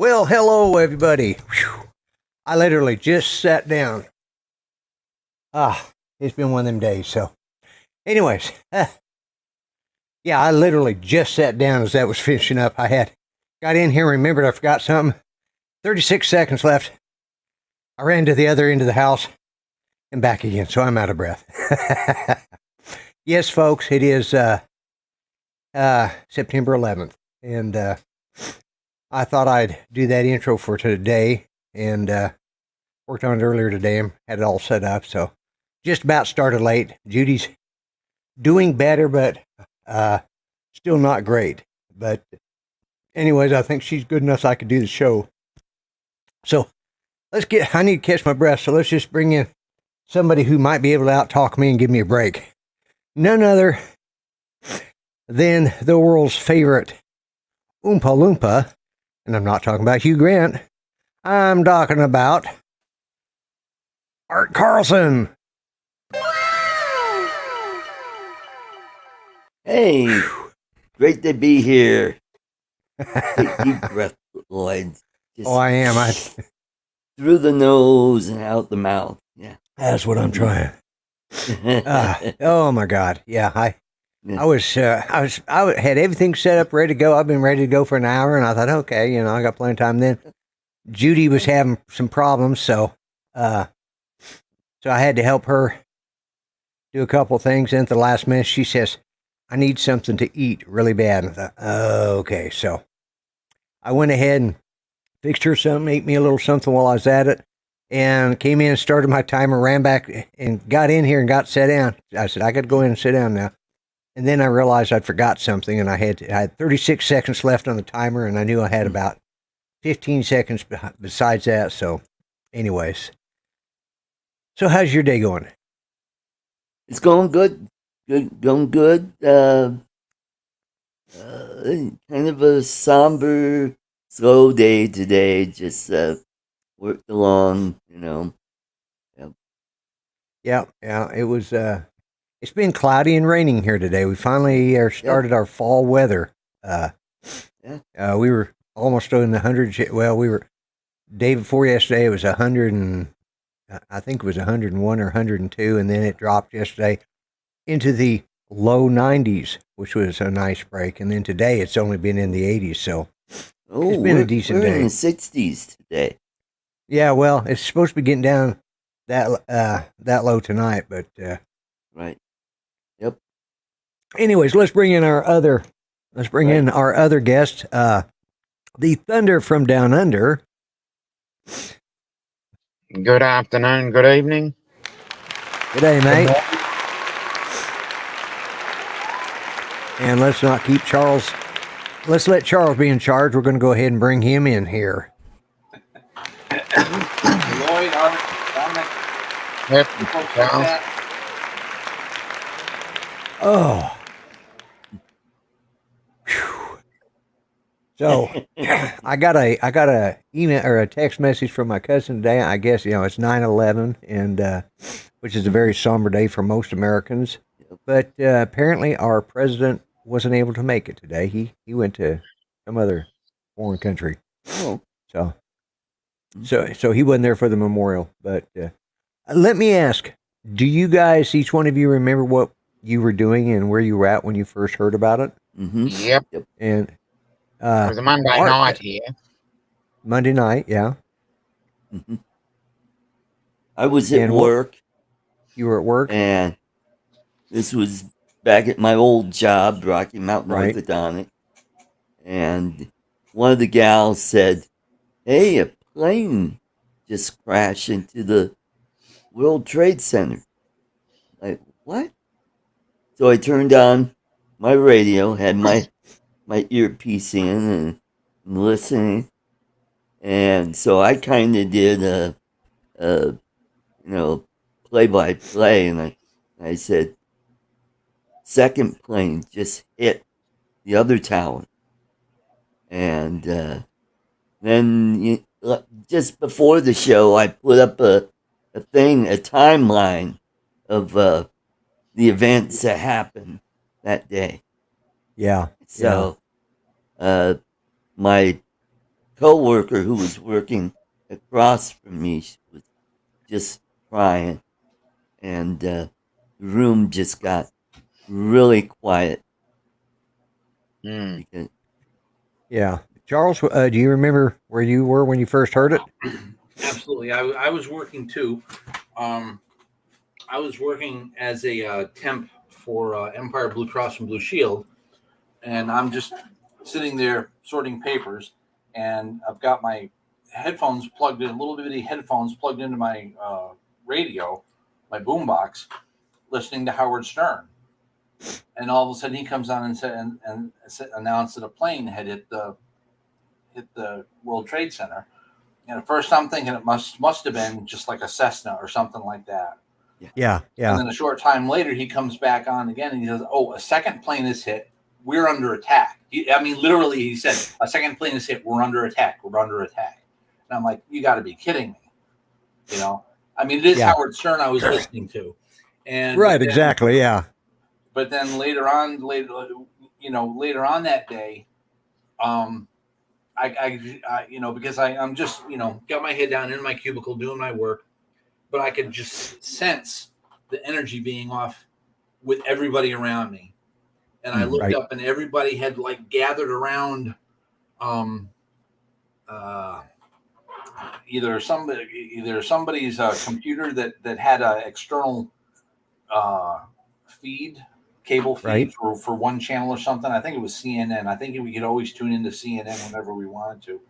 Well, hello, everybody. Whew. I literally just sat down. It's been one of them days. So, anyways, yeah, I literally just sat down as that was finishing up. I got in here, remembered I forgot something. 36 seconds left. I ran to the other end of the house and back again, so I'm out of breath. Yes, folks, it is September 11th, and I thought I'd do that intro for today, and worked on it earlier today and had it all set up, so just about started late. Judy's doing better, but still not great. But anyways, I think she's good enough so I could do the show. So I need to catch my breath, so let's just bring in somebody who might be able to out-talk me and give me a break. None other than the world's favorite Oompa Loompa, and I'm not talking about Hugh Grant. I'm talking about Art Carlson. Hey, great to be here. Take deep breath, Lloyd. Just I am. through the nose and out the mouth. Yeah, That's what I'm trying. Oh my God! Yeah, I had everything set up, ready to go. I've been ready to go for an hour, and I thought, okay, I got plenty of time. Then Judy was having some problems, so I had to help her do a couple of things. And at the last minute, she says, "I need something to eat really bad." And I thought, okay, so I went ahead and fixed her something, ate me a little something while I was at it. And came in and started my timer, ran back and got in here and got set down. I said, I got to go in and sit down now. And then I realized I'd forgot something, and I had 36 seconds left on the timer, and I knew I had about 15 seconds besides that. So anyways. So how's your day going? it's going good. Going good. Kind of a somber, slow day today. Just worked along, Yeah. It was. It's been cloudy and raining here today. We finally started our fall weather. We were almost in the hundreds. Well, we were day before yesterday. It was 100 and I think it was 101 or 102, and then it dropped yesterday into the low 90s, which was a nice break. And then today it's only been in the 80s, so it's been a decent we're day. in the 60s today. Yeah, well, it's supposed to be getting down that low tonight, but Right. Yep. anyways, let's bring in our other guest, the Thunder from Down Under. Good afternoon, good evening. Good day, mate. And let's not keep Charles. Let's let Charles be in charge. We're going to go ahead and bring him in here. Lloyd, Dominic. Yep, Charles. Oh. Whew. So I got a email or a text message from my cousin today. I guess it's 9/11, and which is a very somber day for most Americans. But apparently, our president wasn't able to make it today. He went to some other foreign country. Oh. So he wasn't there for the memorial. But let me ask: do you guys, each one of you, remember what you were doing and where you were at when you first heard about it? Mm-hmm. Yep. And It was a Monday night here. Monday night, yeah. Mm-hmm. I was at work. You were at work? And this was back at my old job, Rocky Mountain Right. Orthodontic. And one of the gals said, "Hey, a plane just crashed into the World Trade Center." Like, what? So I turned on my radio, had my earpiece in and listening. And so I kind of did a play-by-play, and I said, second plane just hit the other tower. And then just before the show, I put up a timeline of the events that happened that day. Yeah. So my coworker who was working across from me was just crying, and the room just got really quiet. Because, Yeah. Charles, do you remember where you were when you first heard it? Absolutely. I was working too. I was working as a temp for Empire Blue Cross and Blue Shield, and I'm just sitting there sorting papers, and I've got my headphones plugged in, little bitty headphones plugged into my radio, my boombox, listening to Howard Stern. And all of a sudden, he comes on and said and announced that a plane had hit the World Trade Center. And at first, I'm thinking it must have been just like a Cessna or something like that. Yeah. And then a short time later, he comes back on again and he says, "Oh, a second plane is hit. We're under attack." Literally, he said, "A second plane is hit. We're under attack. We're under attack." And I'm like, "You got to be kidding me!" It is Howard Stern I was listening to, and right, exactly, yeah. But then later on that day, because I'm just got my head down in my cubicle doing my work, but I could just sense the energy being off with everybody around me. And I looked up and everybody had like gathered around either somebody's computer that had an external cable feed for one channel or something. I think it was CNN. I think we could always tune into CNN whenever we wanted to,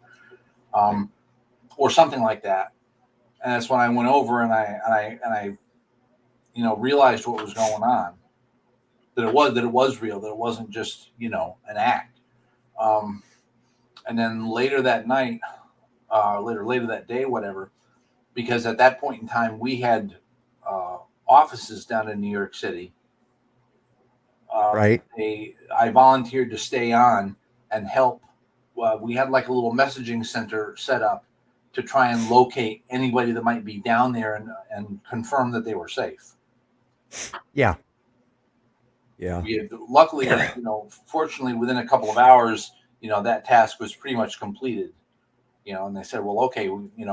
or something like that. And that's when I went over and I realized what was going on. That it was real. That it wasn't just an act. And then later that night, later that day, whatever, because at that point in time we had offices down in New York City. I volunteered to stay on and help. We had like a little messaging center set up to try and locate anybody that might be down there and confirm that they were safe. Yeah. We had, luckily, fortunately, within a couple of hours, that task was pretty much completed. And they said, "Well, okay, we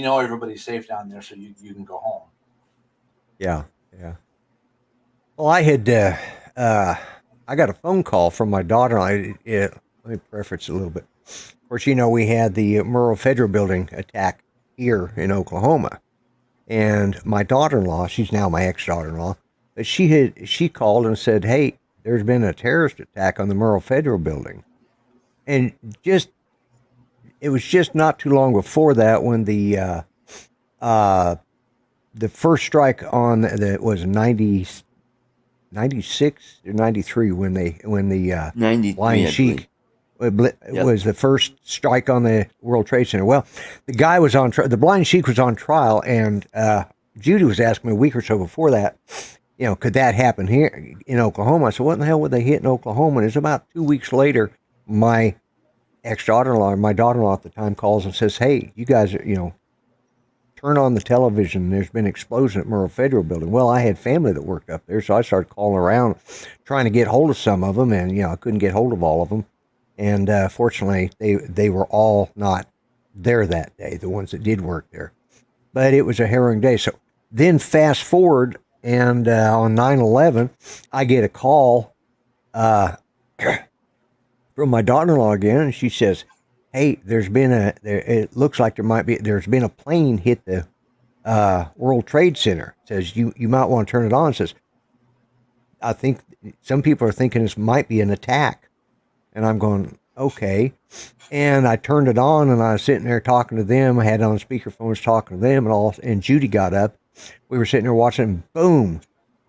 know everybody's safe down there, so you can go home." Yeah. Well, I had I got a phone call from my daughter. Let me preface it a little bit. Of course, we had the Murrah Federal Building attack here in Oklahoma, and my daughter-in-law, she's now my ex-daughter-in-law, but she called and said, "Hey, there's been a terrorist attack on the Murrah Federal Building," and it was just not too long before that when the first strike on that was 96 or 93 when the Blind Sheik was the first strike on the World Trade Center. Well, the guy was the Blind Sheik was on trial, and Judy was asking me a week or so before that, could that happen here in Oklahoma? I said, what in the hell would they hit in Oklahoma? And it's about 2 weeks later, my ex-daughter-in-law, my daughter-in-law at the time, calls and says, "Hey, you guys are, turn on the television. There's been an explosion at Murrah Federal Building." Well, I had family that worked up there, so I started calling around, trying to get hold of some of them, and I couldn't get hold of all of them. And fortunately, they were all not there that day, the ones that did work there. But it was a harrowing day. So then fast forward, and on 9/11, I get a call from my daughter-in-law again, and she says, "Hey, it looks like there's been a plane hit the World Trade Center." Says, you might want to turn it on. Says, "I think some people are thinking this might be an attack." And I'm going, okay. And I turned it on, and I was sitting there talking to them. I had it on speakerphones talking to them, and Judy got up. We were sitting there watching, and boom,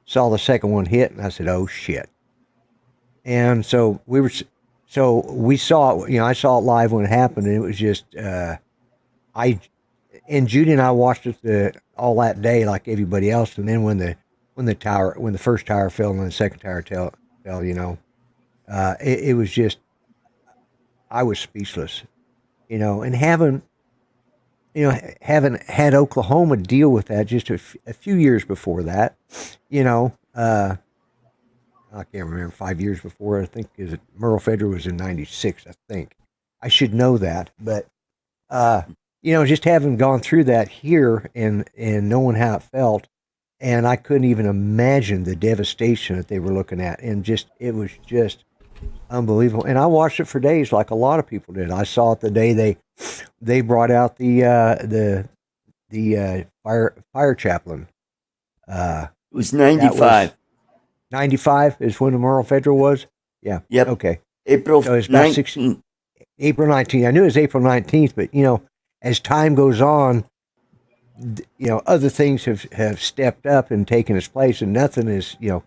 saw the second one hit, and I said, "Oh shit." And so we saw it, I saw it live when it happened, and it was just, and Judy and I watched it all that day like everybody else. And then when the first tower fell and the second tower fell, it was just, I was speechless, and having had Oklahoma deal with that just a few years before that, I can't remember, 5 years before, I think, Murrah Federal was in 96, I think. I should know that, but just having gone through that here and knowing how it felt, and I couldn't even imagine the devastation that they were looking at, and it was just unbelievable. And I watched it for days, like a lot of people did. I saw it the day they brought out the fire chaplain. It was 95. 95 is when the Memorial Federal was? Yeah. Yep. Okay. April So it's about 19th. April 19th. I knew it was April 19th, but, as time goes on, other things have stepped up and taken its place, and nothing is, the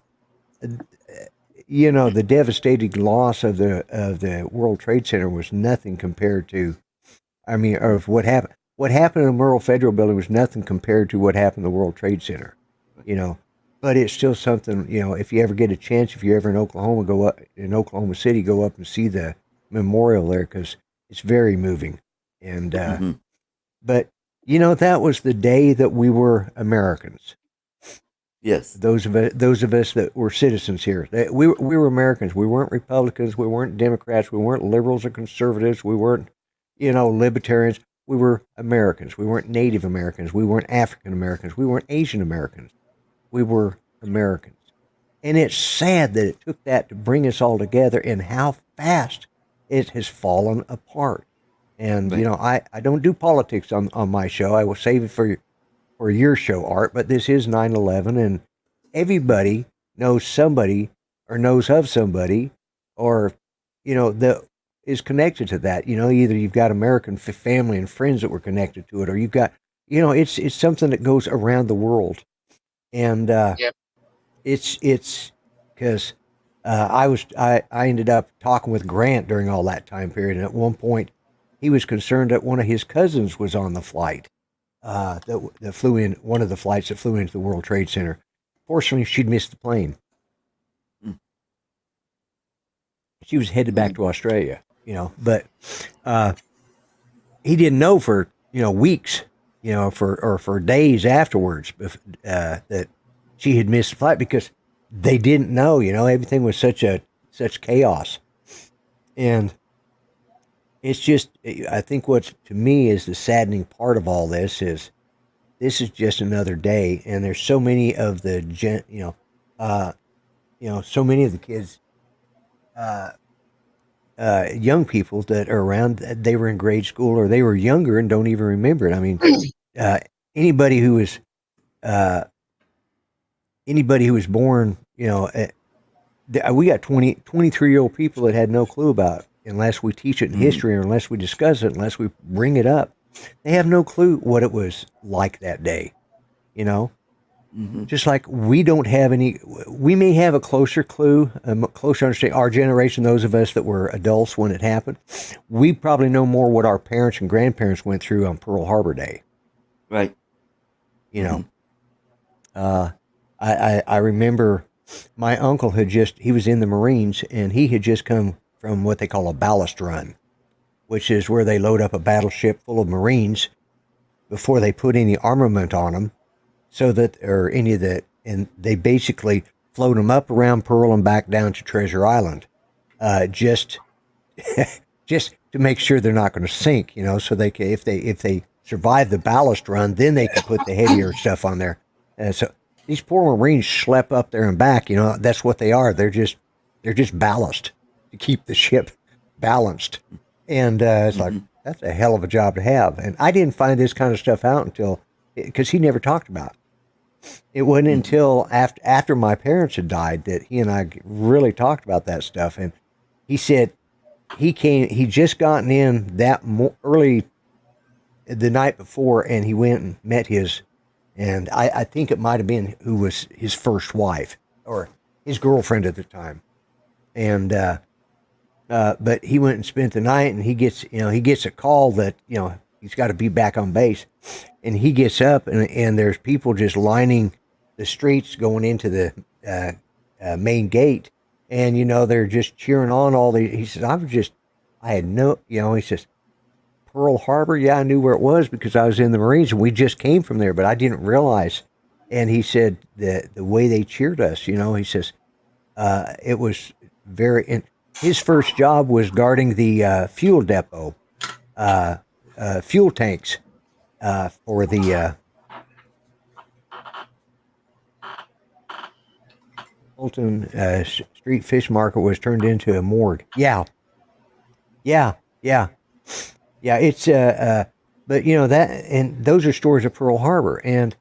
devastating loss of the World Trade Center was nothing compared to, of what happened. What happened in the Memorial Federal Building was nothing compared to what happened in the World Trade Center, But it's still something, if you ever get a chance, if you're ever in Oklahoma, go up in Oklahoma City, go up and see the memorial there, because it's very moving. And but that was the day that we were Americans. Yes. Those of us that were citizens here, we were Americans. We weren't Republicans. We weren't Democrats. We weren't liberals or conservatives. We weren't, libertarians. We were Americans. We weren't Native Americans. We weren't African Americans. We weren't Asian Americans. We were Americans. And it's sad that it took that to bring us all together, and how fast it has fallen apart. And, Right. I don't do politics on my show. I will save it for your show, Art, but this is 9/11, and everybody knows somebody or knows of somebody, or, that is connected to that. Either you've got American family and friends that were connected to it, or you've got, it's something that goes around the world. And Yep. it's because I ended up talking with Grant during all that time period, and at one point he was concerned that one of his cousins was on the flight that flew in, one of the flights that flew into the World Trade Center. Fortunately, she'd missed the plane. She was headed back to Australia, but he didn't know for weeks, for days afterwards, that she had missed the flight, because they didn't know. Everything was such chaos, and it's just, I think what to me is the saddening part of all this is just another day, and there's so many of the so many of the kids, young people that are around, they were in grade school or they were younger and don't even remember it. I mean, anybody who was born, we got 23-year-old people that had no clue about, unless we teach it in history, or unless we discuss it, unless we bring it up. They have no clue what it was like that day, Just like we don't have any, we may have a closer clue, a closer understanding. Our generation, those of us that were adults when it happened, we probably know more what our parents and grandparents went through on Pearl Harbor Day. Right. I remember my uncle he was in the Marines, and he had just come from what they call a ballast run, which is where they load up a battleship full of Marines before they put any armament on them, and they basically float them up around Pearl and back down to Treasure Island, just to make sure they're not going to sink, so they can, if they survive the ballast run, then they can put the heavier stuff on there. So these poor Marines schlep up there and back, that's what they are. They're just ballast to keep the ship balanced. And it's like, that's a hell of a job to have. And I didn't find this kind of stuff out until, because he never talked about it. It wasn't until after my parents had died that he and I really talked about that stuff. And he said he just gotten in that early the night before, and he went and met and I think it might have been who was his first wife or his girlfriend at the time. And, but he went and spent the night, and he gets a call that, he's got to be back on base, and he gets up, and there's people just lining the streets going into the main gate, and they're just cheering on he says, he says, Pearl Harbor, yeah, I knew where it was because I was in the Marines, and we just came from there, but I didn't realize. And he said the way they cheered us, he says, it was very. And his first job was guarding the fuel depot fuel tanks for the Fulton Street Fish Market was turned into a morgue. Yeah. It's but you know that, and those are stories of Pearl Harbor, and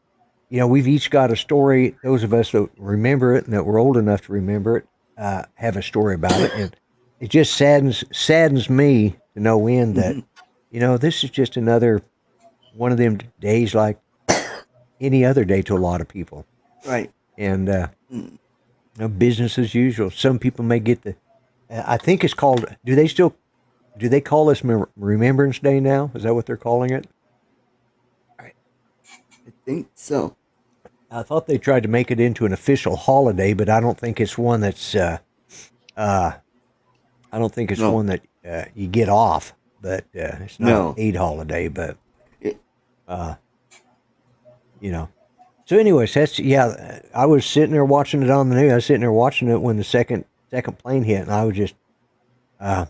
you know we've each got a story. Those of us that remember it and that were old enough to remember it have a story about it, and it just saddens me to no end that you know this is just another one of them days like any other day to a lot of people. Right. And you know, business as usual. Some people may get the. I think it's called. Do they call this Remembrance Day now? Is that what they're calling it? I think so. I thought they tried to make it into an official holiday, but I don't think it's one that's. I don't think it's one that you get off. But it's not an aid holiday. But you know. So, anyways, I was sitting there watching it on the news. I was sitting there watching it when the second plane hit, and I was just,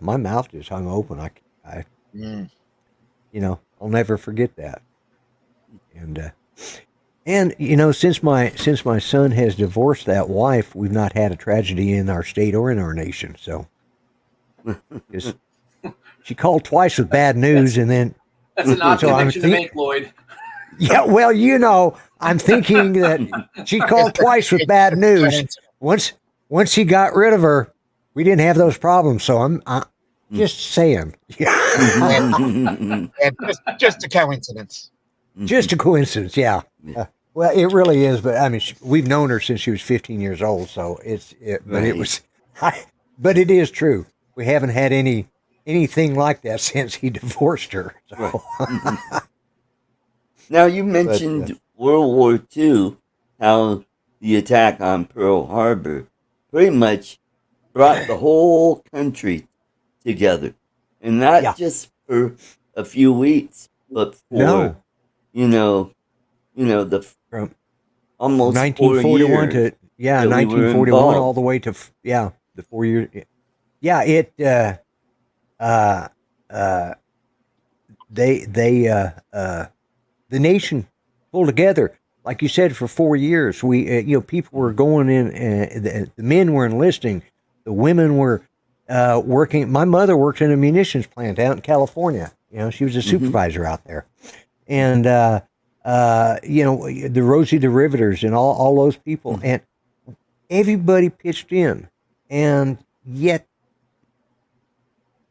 my mouth just hung open. You know, I'll never forget that. And you know, since my son has divorced that wife, we've not had a tragedy in our state or in our nation. So, she called twice with bad news, and then that's an odd connection to make, Lloyd. Yeah, well, you know, I'm thinking that she called twice with bad news. Once he got rid of her, we didn't have those problems. So I'm just saying. Just a coincidence. Just a coincidence, yeah. Well, it really is. But I mean, we've known her since she was 15 years old. So but it is true. We haven't had anything like that since he divorced her. So. Now, you mentioned World War II, how the attack on Pearl Harbor pretty much brought the whole country together. And not just for a few weeks, but for, you know, the almost 1941 4 years to, 1941 all the way to, the 4 years. Yeah, the nation pulled together, like you said, for 4 years. We, people were going in. The men were enlisting. The women were working. My mother worked in a munitions plant out in California. You know, she was a supervisor out there, and the Rosie the Riveters and all those people, and everybody pitched in, and yet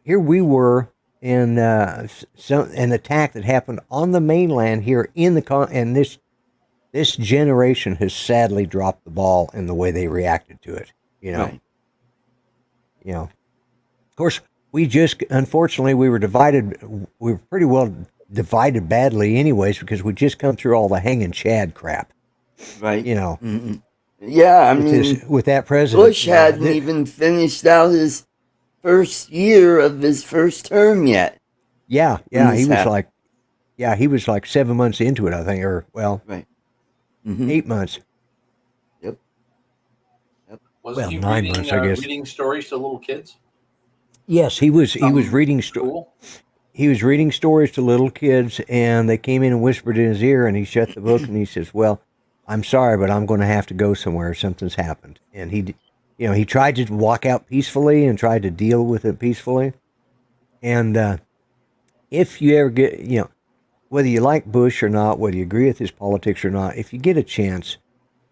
here we were. And an attack that happened on the mainland here and this generation has sadly dropped the ball in the way they reacted to it. You know, you know. Of course, unfortunately we were divided. We were pretty well divided badly, anyways, because we just come through all the hanging Chad crap. Right. You know. Yeah, I mean, with that president, Bush hadn't even finished out his first year of his first term yet. He was like 7 months into it, I think, or 8 months. Yep. Was he 9 months, I guess. Reading stories to little kids? Yes, he was reading He was reading stories to little kids, and they came in and whispered in his ear, and he shut the book and he says, "Well, I'm sorry, but I'm going to have to go somewhere. Something's happened." And he tried to walk out peacefully and tried to deal with it peacefully. And if you ever get, whether you like Bush or not, whether you agree with his politics or not, if you get a chance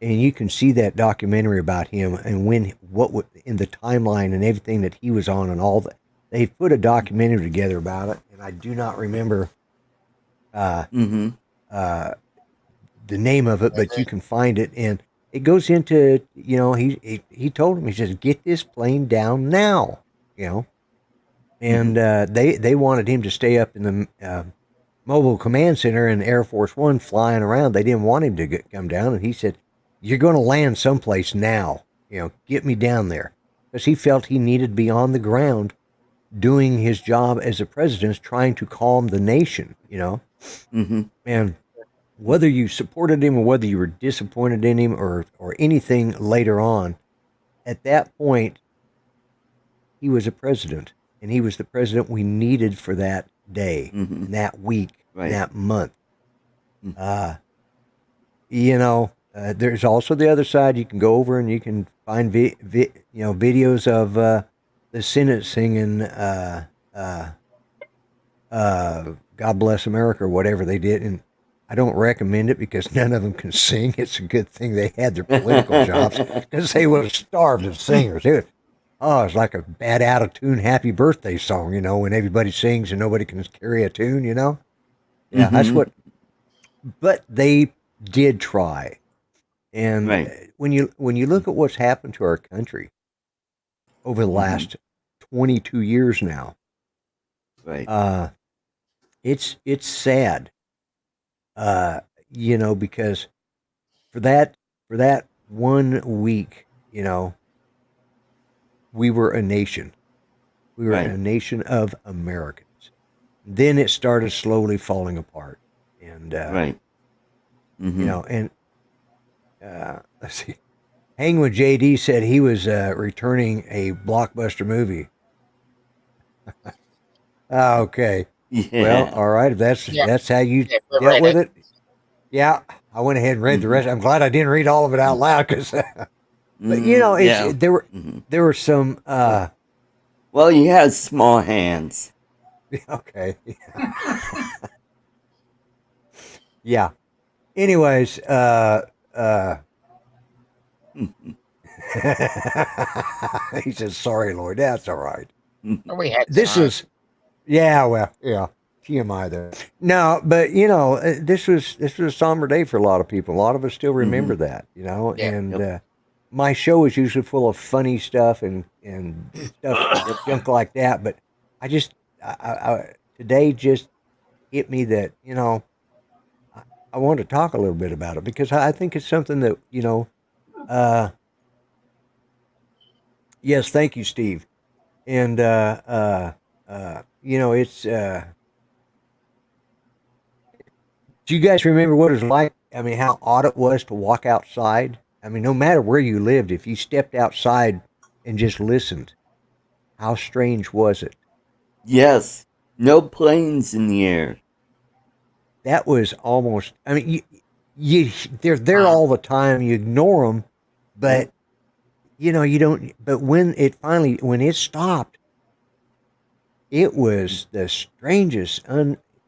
and you can see that documentary about him and in the timeline and everything that he was on and all that, they put a documentary together about it, and I do not remember the name of it, but you can find it, and it goes into, he told him, he says, "Get this plane down now," and they wanted him to stay up in the Mobile Command Center in Air Force One flying around. They didn't want him to come down, and he said, "You're going to land someplace now, get me down there," because he felt he needed to be on the ground doing his job as a president, trying to calm the nation, and whether you supported him or whether you were disappointed in him or anything later on, at that point, he was a president, and he was the president we needed for that day, Mhm. in that week, in Right. that month. Mm. There's also the other side. You can go over and you can find videos of the Senate singing God Bless America or whatever they did. And I don't recommend it because none of them can sing. It's a good thing they had their political jobs because they would have starved as singers. It's like a bad out of tune happy birthday song, when everybody sings and nobody can carry a tune, Yeah, that's Mhm. what, but they did try. And Right. when you look at what's happened to our country over the Mhm. last 22 years now, Right. it's sad, because for that 1 week, we were a nation. We were Right. a nation of Americans. Then it started slowly falling apart, and Right. Mhm. and let's see. Hang with JD said he was returning a blockbuster movie. Okay. Well, Yeah. all right. If Yeah, that's how you yeah, we're dealt ready. with it, yeah. I went ahead and read the Mhm. rest. I'm glad I didn't read all of it out loud because, but Yeah. there were Mhm. some. Well, you have small hands. Okay. Yeah. Anyways, Mhm. he says, "Sorry, Lord. That's all right." Oh, we had This time. is Yeah, well, yeah. TMI there. No, but this was a somber day for a lot of people. A lot of us still remember Mhm. that, Yeah. and Yep. my show is usually full of funny stuff and stuff Yep. junk like that. But I just today just hit me that I, I want to talk a little bit about it because I think it's something that uh, yes, thank you, Steve, and it's. Do you guys remember what it was like? I mean, how odd it was to walk outside? I mean, no matter where you lived, if you stepped outside and just listened, how strange was it? Yes. No planes in the air. That was almost, I mean, they're there Wow. all the time. You ignore them, but Yep. you don't, but when it stopped, it was the strangest,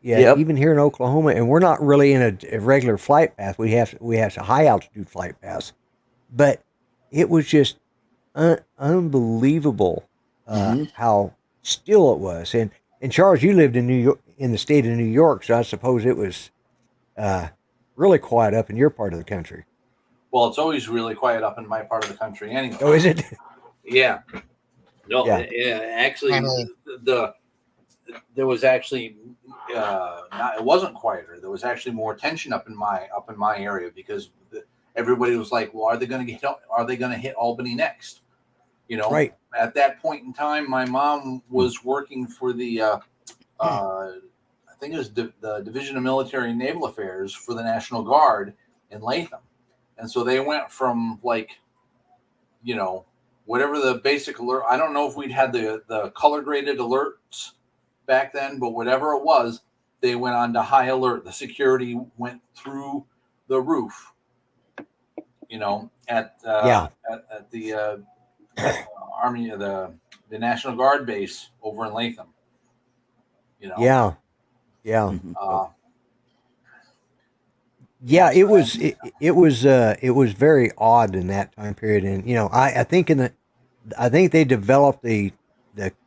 yeah, Yep. even here in Oklahoma, and we're not really in a regular flight path. We have a high altitude flight path, but it was just unbelievable Mhm. how still it was. And Charles, you lived in New York, in the state of New York, so I suppose it was uh, really quiet up in your part of the country. Well, it's always really quiet up in my part of the country anyway. Oh, is it? Yeah. No, Yeah. actually, Finally. there was actually it wasn't quieter. There was actually more tension up in my area because everybody was like, "Well, are they going to hit Albany next?" Right. At that point in time, my mom was working for the I think it was the Division of Military and Naval Affairs for the National Guard in Latham, and so they went from like you know whatever the basic alert. I don't know if we'd had the color graded alerts back then, but whatever it was, they went on to high alert. The security went through the roof. Yeah. At the Army the National Guard base over in Latham. You know, Yeah. Yeah. Mhm. uh, Yeah. yeah. It So was. It was very odd in that time period, and I think I think they developed the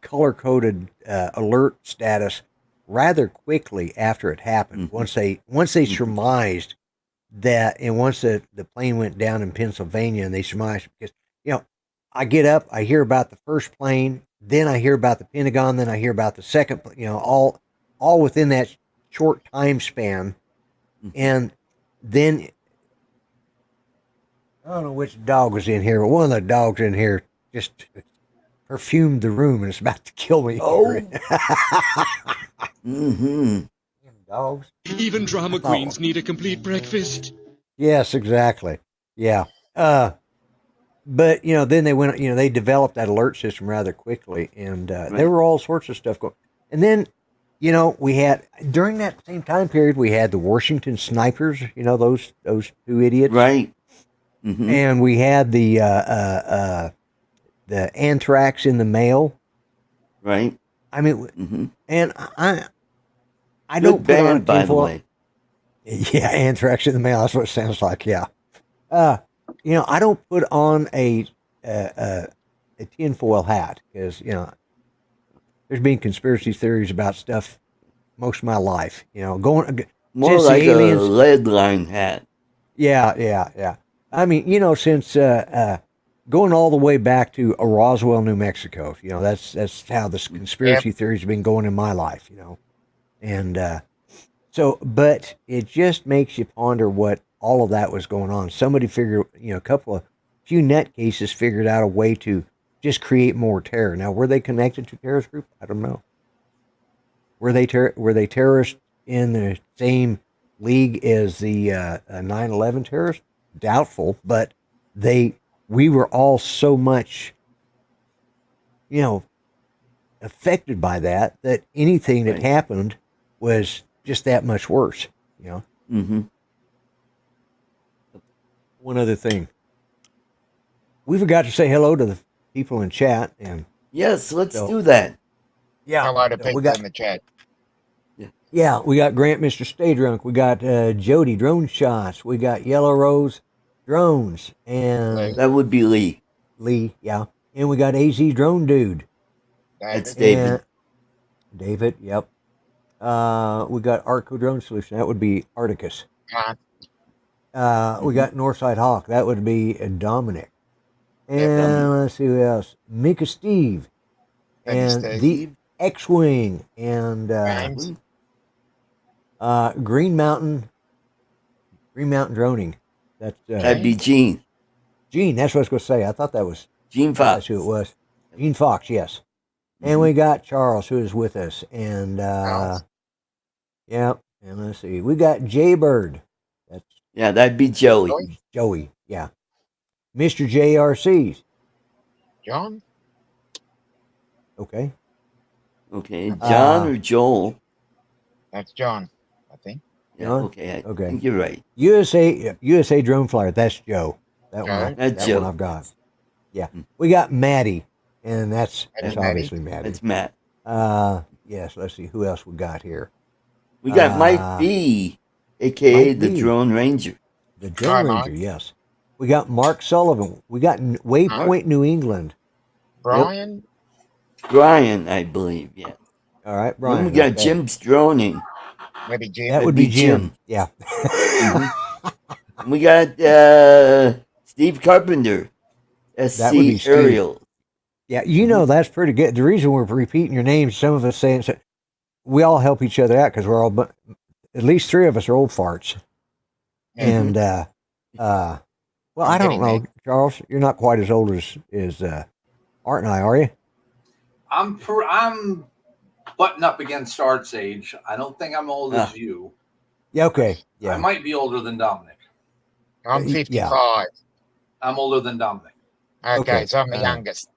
color coded alert status rather quickly after it happened. Mhm. Once they Mhm. surmised that, and once the plane went down in Pennsylvania, and they surmised because I get up, I hear about the first plane, then I hear about the Pentagon, then I hear about the second, all within that short time span, Mhm. and then I don't know which dog was in here, but one of the dogs in here just perfumed the room and it's about to kill me here. Oh. Mhm. Dogs. Even drama I thought, queens need a complete breakfast. yes, exactly. Yeah. But then they went. They developed that alert system rather quickly, and there Right. were all sorts of stuff going. And then You know, we had during that same time period, we had the Washington snipers. You know, those two idiots, Right. Mm-hmm. and we had the anthrax in the mail. Right. I mean, Mm-hmm. and I Good don't put on a band, by the tinfoil. way. Yeah, anthrax in the mail. That's what it sounds like. Yeah. You know, I don't put on a tinfoil hat because there's been conspiracy theories about stuff most of my life. You know, More since like the aliens. a lead line hat. Yeah. I mean, since going all the way back to Roswell, New Mexico. You know, that's how this conspiracy theories have been going in my life. You know, and but it just makes you ponder what all of that was going on. Somebody figured, few nutcases figured out a way to just create more terror. Now, were they connected to terrorist group? I don't know. Were they terrorists in the same league as the 9/11 terrorists? Doubtful, but we were all so much, affected by that anything that Right. happened was just that much worse. Mm-hmm. One other thing, we forgot to say hello to the people in chat, and Yes, let's So- do that. Hello to so people we got in the chat. we got Grant, Mr. Stay Drunk, we got Jody Drone Shots, we got Yellow Rose Drones, and That would be Lee. Lee, and we got AZ Drone Dude. That's David. David. David, yep. We got ArtCo Drone Solution. That would be Articus. We got Northside Hawk. That would be Dominic. And Dominic. let's see who else. Mika Steve. Thank you, And Steve. the X-Wing. And James. Green Mountain Droning. That's That'd be Gene. Gene. That's what I was going to say. I thought that was Gene that's Fox. who it was. Gene Fox, yes. And we got Charles, who is with us. And Charles. yep. And let's see. We got Jaybird. That's Yeah, that'd be Joey. Joey. Yeah. Mr. JRC. John? Okay. Okay, John or Joel? That's John, I think. Yeah, John? okay. I Okay. think you're right. USA Drone Flyer. That's Joe. That Joe? one. That's that Joe. one I've got. Yeah. Hmm. We got Maddie, and that's Maddie. obviously Maddie. That's Matt. Yes. Let's see who else we got here. We got Mike B, aka Mike the B. Drone Ranger. The Drone Hi, Ranger. Mike. Yes. We got Mark Sullivan. We got Waypoint, New England. Brian? Bryan, I believe, yeah. All right, Then Brian. we got okay. Jim's Droning. Maybe Jim? That That'd would be be Jim. Jim. Yeah. And we got Steve Carpenter, That would be SC Steve. Aerial. Yeah, that's pretty good. The reason we're repeating your names, some of us saying, we all help each other out because we're all, at least three of us are old farts. And, well, I don't getting know, there. Charles, you're not quite as old as Art and I, are you? I'm butting up against Art's age. I don't think I'm old as you. Yeah, okay. I Yeah. might be older than Dominic. I'm Yeah. 55. I'm older than Dominic. Okay, Okay, so I'm the youngest.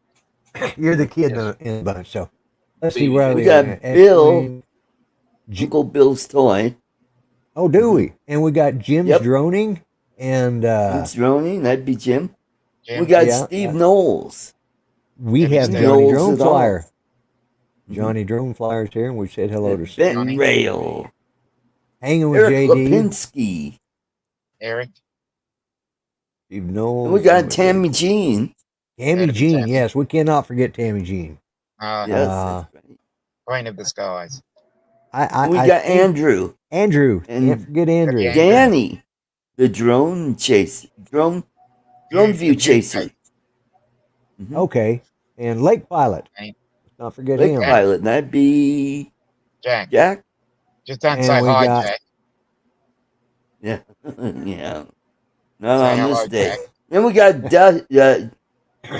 You're the kid in the bunch. So let's see where We got Bill, Uncle Bill's Toy. Oh, do we? And we got Jim's Yep. Droning and Jim's Droning, that'd be Jim. Jim? We got Yeah, Steve yeah. Knowles. we Maybe have Steve Johnny Knowles Drone at all. Flyer. Mhm. Johnny Drone Flyer's here, and we said hello to Ben Johnny. Rail. Hanging with Eric JD. Lipinski. Eric? Steve Knowles. And we got Tammy Jean. Tammy Tammy Jean. Jean. Yes, we cannot forget Tammy Jean. Uh, Yes, Uh, that's right. Queen of the Skies. I And we I got think Andrew. Andrew. and Can't forget Andrew. Yeah. Danny, the drone chase. Drone view chaser. Mhm. Okay, and Lake Pilot. Right. Let's not forget Lake him. Pilot. That'd be Jack. Jack. Just don't And say we hi, got- Jack. Yeah. Yeah. Not Say on hello, this day. Jack. Then we got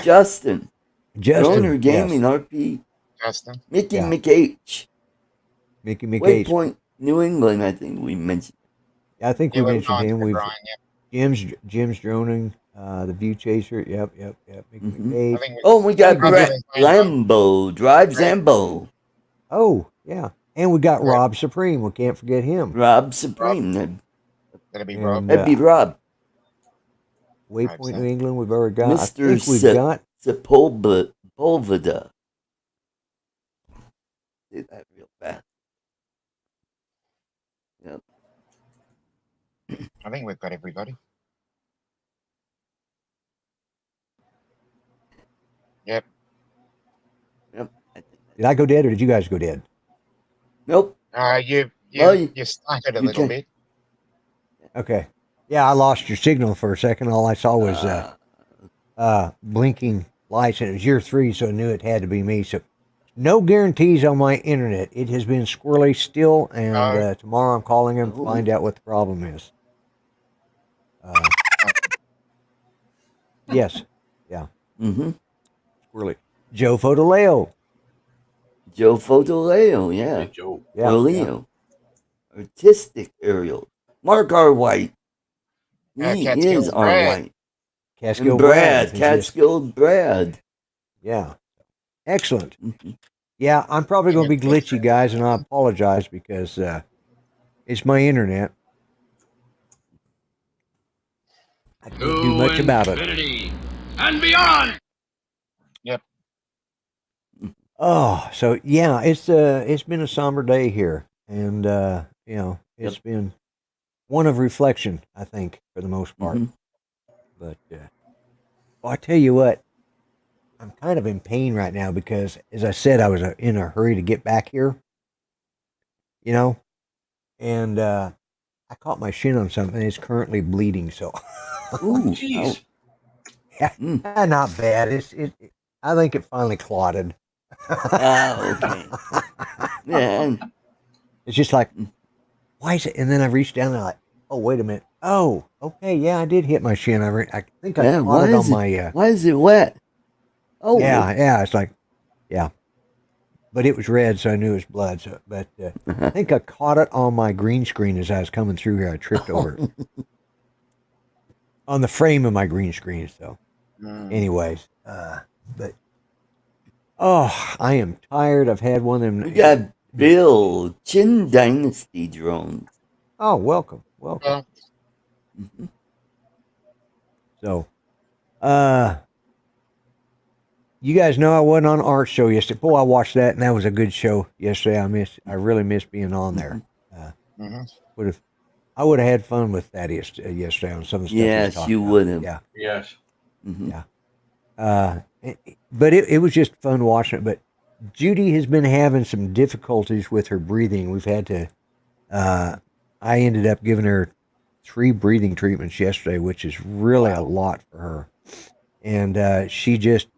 Justin. Justin. Droner Gaming RP. Justin. Mickey Yeah. McH. Mickey McH. Waypoint, New England, I think we mentioned. I think Yeah, we we mentioned him. We've Brian, yeah. Jim's Droning. The View Chaser. Yep. Mickey Mhm. I McH. think we, Oh, we got Oh, Brett Lambo. Lambo. Drive Brett. Zambo. Oh, yeah. And we got Right. Rob Supreme. We can't forget him. Rob Supreme. That'd That'll be And, Rob. be Rob. Waypoint 100%. New England, we've already got. I Mr. think we've got. Sepulveda. Say that real fast. Yep. I think we've got everybody. Yep. Yep. Did I go dead or did you guys go dead? Nope. You Well, you started a you little can- bit. Okay. Yeah, I lost your signal for a second. All I saw was blinking lights, and it was year 3, so I knew it had to be me. So no guarantees on my internet. It has been squirrely still, and tomorrow I'm calling him to find out what the problem is. Yes. Yeah. Mm-hmm. Squirrely. Joe Fodoleo. Joe Fodoleo, yeah. Hey, Joe. Yeah. Or Leo. Artistic Ariel. Mark R. White. He Catskill is R. Brad. White. Catskill And Brad. Brad. Catskill Brad. Yeah. Excellent. Mhm. Yeah, I'm probably going to be glitchy, guys, and I apologize because it's my internet. I can't do much about it. Infinity and beyond. Oh, so yeah, it's been a somber day here, and you know, it's been one of reflection, I think, for the most part. Mhm. But well, I tell you what, I'm kind of in pain right now because, as I said, I was in a hurry to get back here. You know, and I caught my shin on something. It's currently bleeding, so Ooh. Jeez. not bad. I think it finally clotted. Okay. Yeah. And It's just like, why is it? And then I reached down and I'm like, oh, wait a minute. Oh, okay, yeah, I did hit my shin. I think I yeah, caught it on my. why is it wet? Oh, Yeah. It's like, yeah, but it was red, so I knew it was blood. So, but I think I caught it on my green screen as I was coming through here. I tripped over it on the frame of my green screen. So, anyways, but oh, I am tired. I've had one of them. We got Bill Chin Dynasty drones. Oh, welcome. Well, Mhm. So, you guys know I wasn't on Art Show yesterday. Boy, I watched that, and that was a good show yesterday. I really missed being on there. I would have had fun with Thaddeus yesterday on some of the stuff he was Yes, talking you about. would have. Yeah. Yes. Mhm. But it was just fun watching it. But Judy has been having some difficulties with her breathing. We've had to. I ended up giving her 3 breathing treatments yesterday, which is really a lot for her. And she just,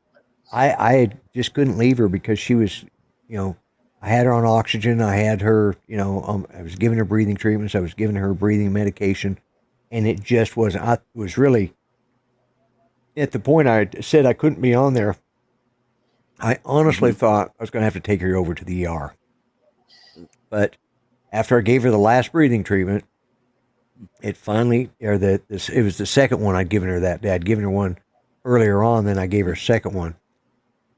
I just couldn't leave her because she was, you know, I had her on oxygen. I had her, you know, I was giving her breathing treatments. I was giving her breathing medication, and it just wasn't. I was really at the point I said I couldn't be on there. I honestly thought I was going to have to take her over to the ER. But after I gave her the last breathing treatment, it finally, it was the second one I'd given her that day. I'd given her one earlier on, then I gave her a second one.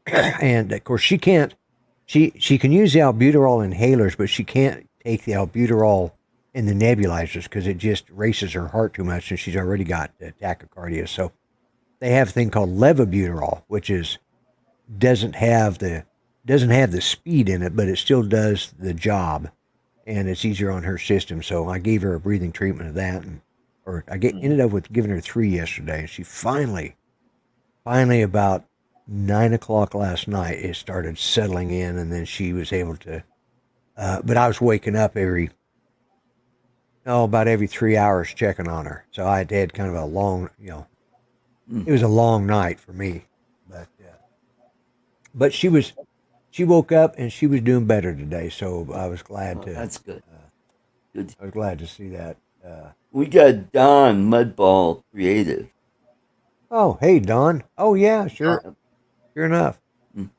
And of course, she can't, she can use the albuterol inhalers, but she can't take the albuterol in the nebulizers because it just races her heart too much, and she's already got tachycardia. So they have a thing called levobuterol, which doesn't have the speed in it, but it still does the job, and it's easier on her system. So I gave her a breathing treatment of that, ended up with giving her 3 yesterday. And she finally about 9 o'clock last night, it started settling in, and then she was able to. But I was waking up about every 3 hours checking on her. So I had kind of a long, it was a long night for me, but she woke up and she was doing better today. So I was glad to. That's good. Good. I was glad to see that. We got Don Mudball Creative. Oh, hey, Don. Oh, yeah, sure. Sure enough. Mm.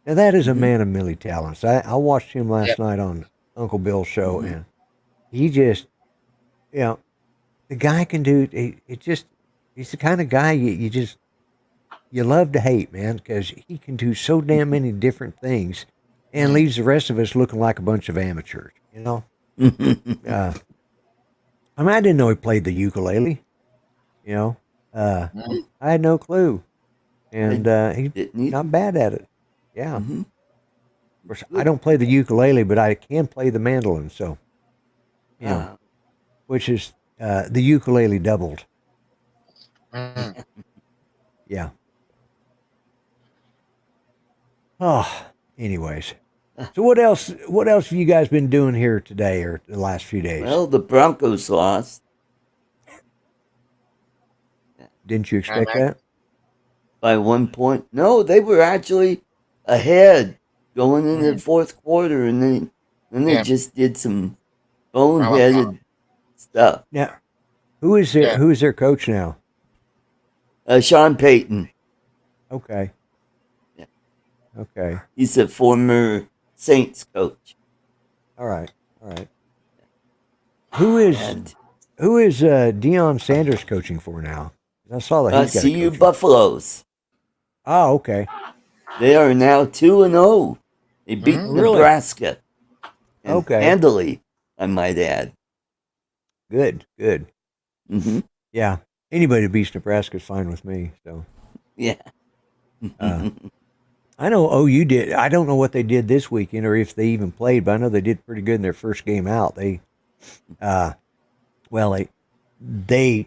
Now, that is a man of many talents. I watched him last night on Uncle Bill's show, and he just, the guy can do, he's the kind of guy you love to hate, man, because he can do so damn many different things. and leaves the rest of us looking like a bunch of amateurs. You know. I mean, I didn't know he played the ukulele. You know, Mm. I had no clue, and he's Didn't he? not bad at it. Yeah. Mhm. Of course, I don't play the ukulele, but I can play the mandolin. So, you know, Ah, which is the ukulele doubled. Mm. Yeah. Oh, anyways. So what else? What else have you guys been doing here today or the last few days? well, the Broncos lost Didn't you expect mate. that? by 1 point. No, they were actually ahead going into the fourth quarter, and then they Yeah. just did some Well, boneheaded stuff. Now, who is their Yeah. who is their coach now? Sean Payton, Okay. Yeah. Okay. he's a former Saints coach. All right. All right. Who is And Deion Sanders coaching for now? I saw that he's got a CU coach. Buffaloes, Oh, okay. they are now 2-0. They beat Mhm. Really? Nebraska. And Okay. handily, I might add. Good. Good. Hmm. Yeah. Anybody that beats Nebraska is fine with me. So Yeah. I know OU did. I don't know what they did this weekend or if they even played, but I know they did pretty good in their first game out. Well, they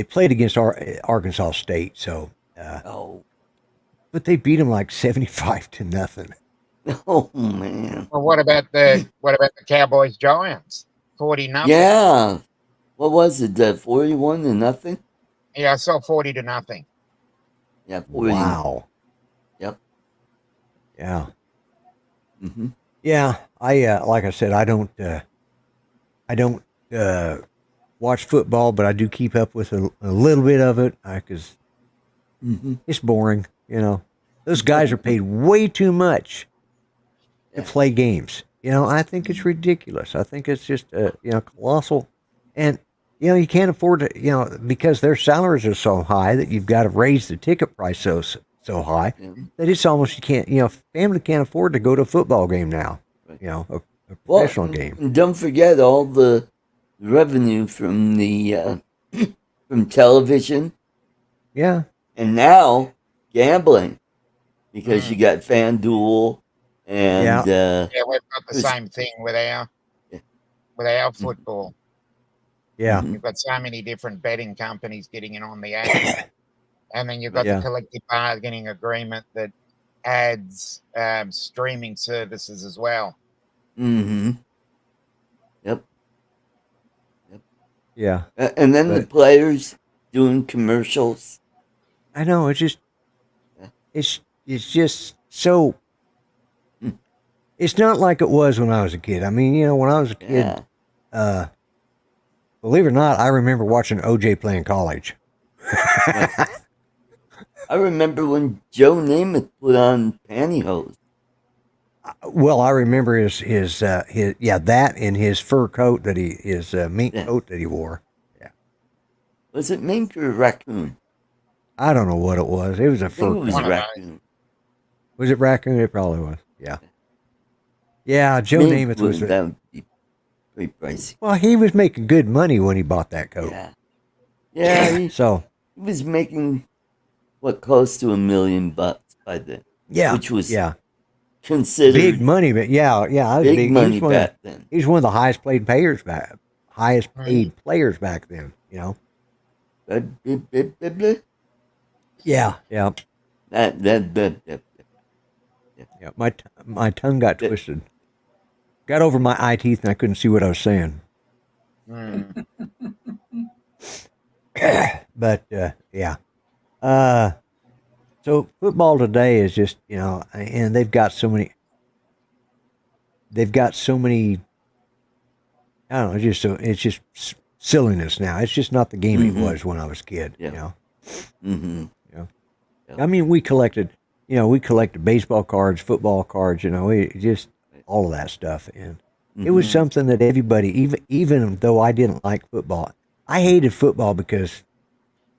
played against Arkansas State, so Oh. but they beat them like 75-0. Oh man. Well, what about the Cowboys Giants? 40-0. Yeah. What was it? 41-0? Yeah, I saw 40-0. Yeah, 40. Wow. Yep. Yeah. Hmm. Yeah. I like I said, I don't watch football, but I do keep up with a little bit of it because Hmm. it's boring. You know, those guys are paid way too much to Yeah. play games. You know, I think it's ridiculous. I think it's just colossal, and you can't afford to because their salaries are so high that you've got to raise the ticket price so high Yeah. that it's almost you can't family can't afford to go to a football game now. Right. A Well, professional game. and don't forget all the revenue from the from television Yeah, and now gambling, because you Mm. got FanDuel and Yeah, we've got the Who's- same thing with our Mhm. football. yeah, Mhm. You've got so many different betting companies getting in on the act, and then you've got Yeah. the collective bargaining agreement that adds streaming services as well. Mhm. Yep. yeah. And then the But players doing commercials. I know it's just Yeah. it's just so. Mm. It's not like it was when I was a kid. I mean, when I was a kid, Yeah. believe it or not, I remember watching OJ playing college. I remember when Joe Namath put on pantyhose. Well, I remember his that and his fur coat that his mink Yeah. coat that he wore. Was it mink or raccoon? I don't know what it was. It was a I think fur it was coat. One of those. raccoon. Was it raccoon? It probably was. Yeah. Yeah, Joe Mink Namath was. that would be pretty pricey. Well, he was making good money when he bought that coat. Yeah. Yeah, he So was making close to $1 million by then, yeah, which was yeah, considered big money. But yeah, I was big money he was back then. He was one of the highest paid players back then. Blah, blah, blah, blah, blah. Yeah, yeah, That. yeah. My tongue got twisted. Got over my eye teeth and I couldn't see what I was saying. Mm. But yeah. So football today is just and they've got so many. I don't know. It's just silliness now. It's just not the game it was when I was a kid. Yeah. Mm-hmm. Yeah. I mean, we collected baseball cards, football cards. Just all of that stuff, and it was something that everybody, even though I didn't like football, I hated football because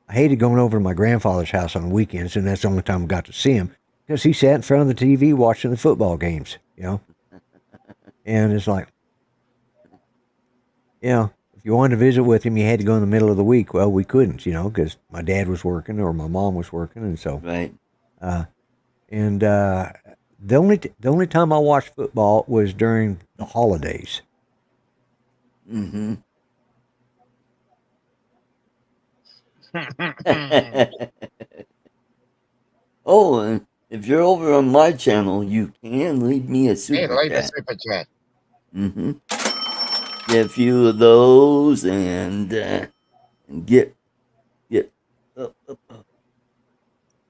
I hated going over to my grandfather's house on weekends, and that's the only time I got to see him. because he sat in front of the TV watching the football games, you know. And it's like, you know, if you wanted to visit with him, you had to go in the middle of the week. Well, we couldn't, you know, because my dad was working or my mom was working, and so. Right. And the only time I watched football was during the holidays. Mm-hmm. Oh, and if you're over on my channel, you can leave me a Yeah, super leave a chat. super chat. Mm-hmm. Get a few of those and get up.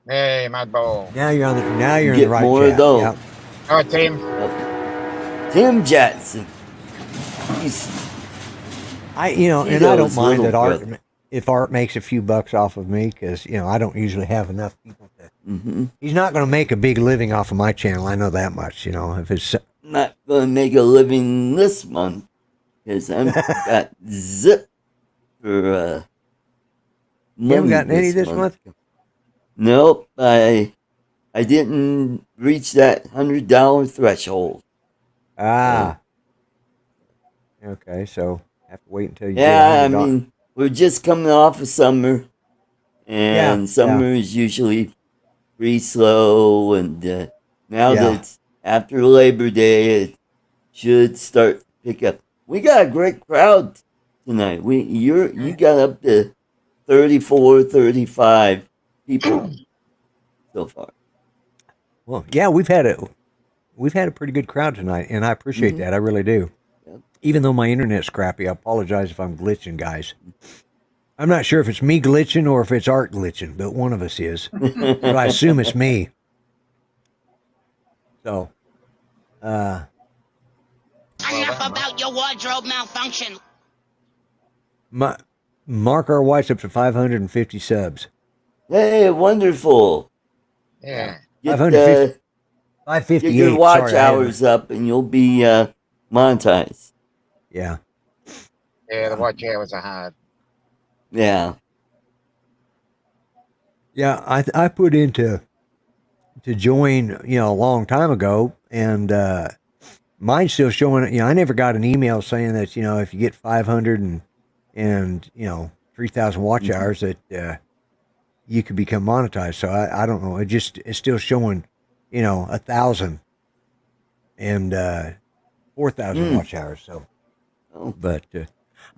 Hey, Mudball. Now you're on the in Get the right more chat. of those. Yep. Oh, Tim. Tim Jackson. He's I don't Tito's mind that little Art brother. if Art makes a few bucks off of me, because I don't usually have enough people to. Mm-hmm. He's not going to make a big living off of my channel. I know that much. If it's not gonna make a living this month because I'm got zip for you haven't money gotten any this month. Nope, I didn't reach that $100 threshold. Ah. Okay, so have to wait until you Yeah, get I mean, we're just coming off of summer, and summer is usually pretty slow, and now that it's after Labor Day, it should start to pick up. We got a great crowd tonight. You got up to 34, 35 people so far. Well, yeah, we've had a pretty good crowd tonight, and I appreciate that. I really do. Yep. Even though my internet's crappy, I apologize if I'm glitching, guys. I'm not sure if it's me glitching or if it's Art glitching, but one of us is. But I assume it's me. So, Enough about your wardrobe malfunction. Mark R. White's up to 550 subs. Hey, wonderful. Yeah. Get, 558. get your watch Sorry, hours up and you'll be monetized. Yeah. Yeah, the watch hours are hard. Yeah. Yeah, I put into to join, a long time ago, and mine's still showing. I never got an email saying that if you get 500 and 3,000 watch hours that you could become monetized. So I don't know. It's still showing 1,000 and 4,000 watch hours. So, but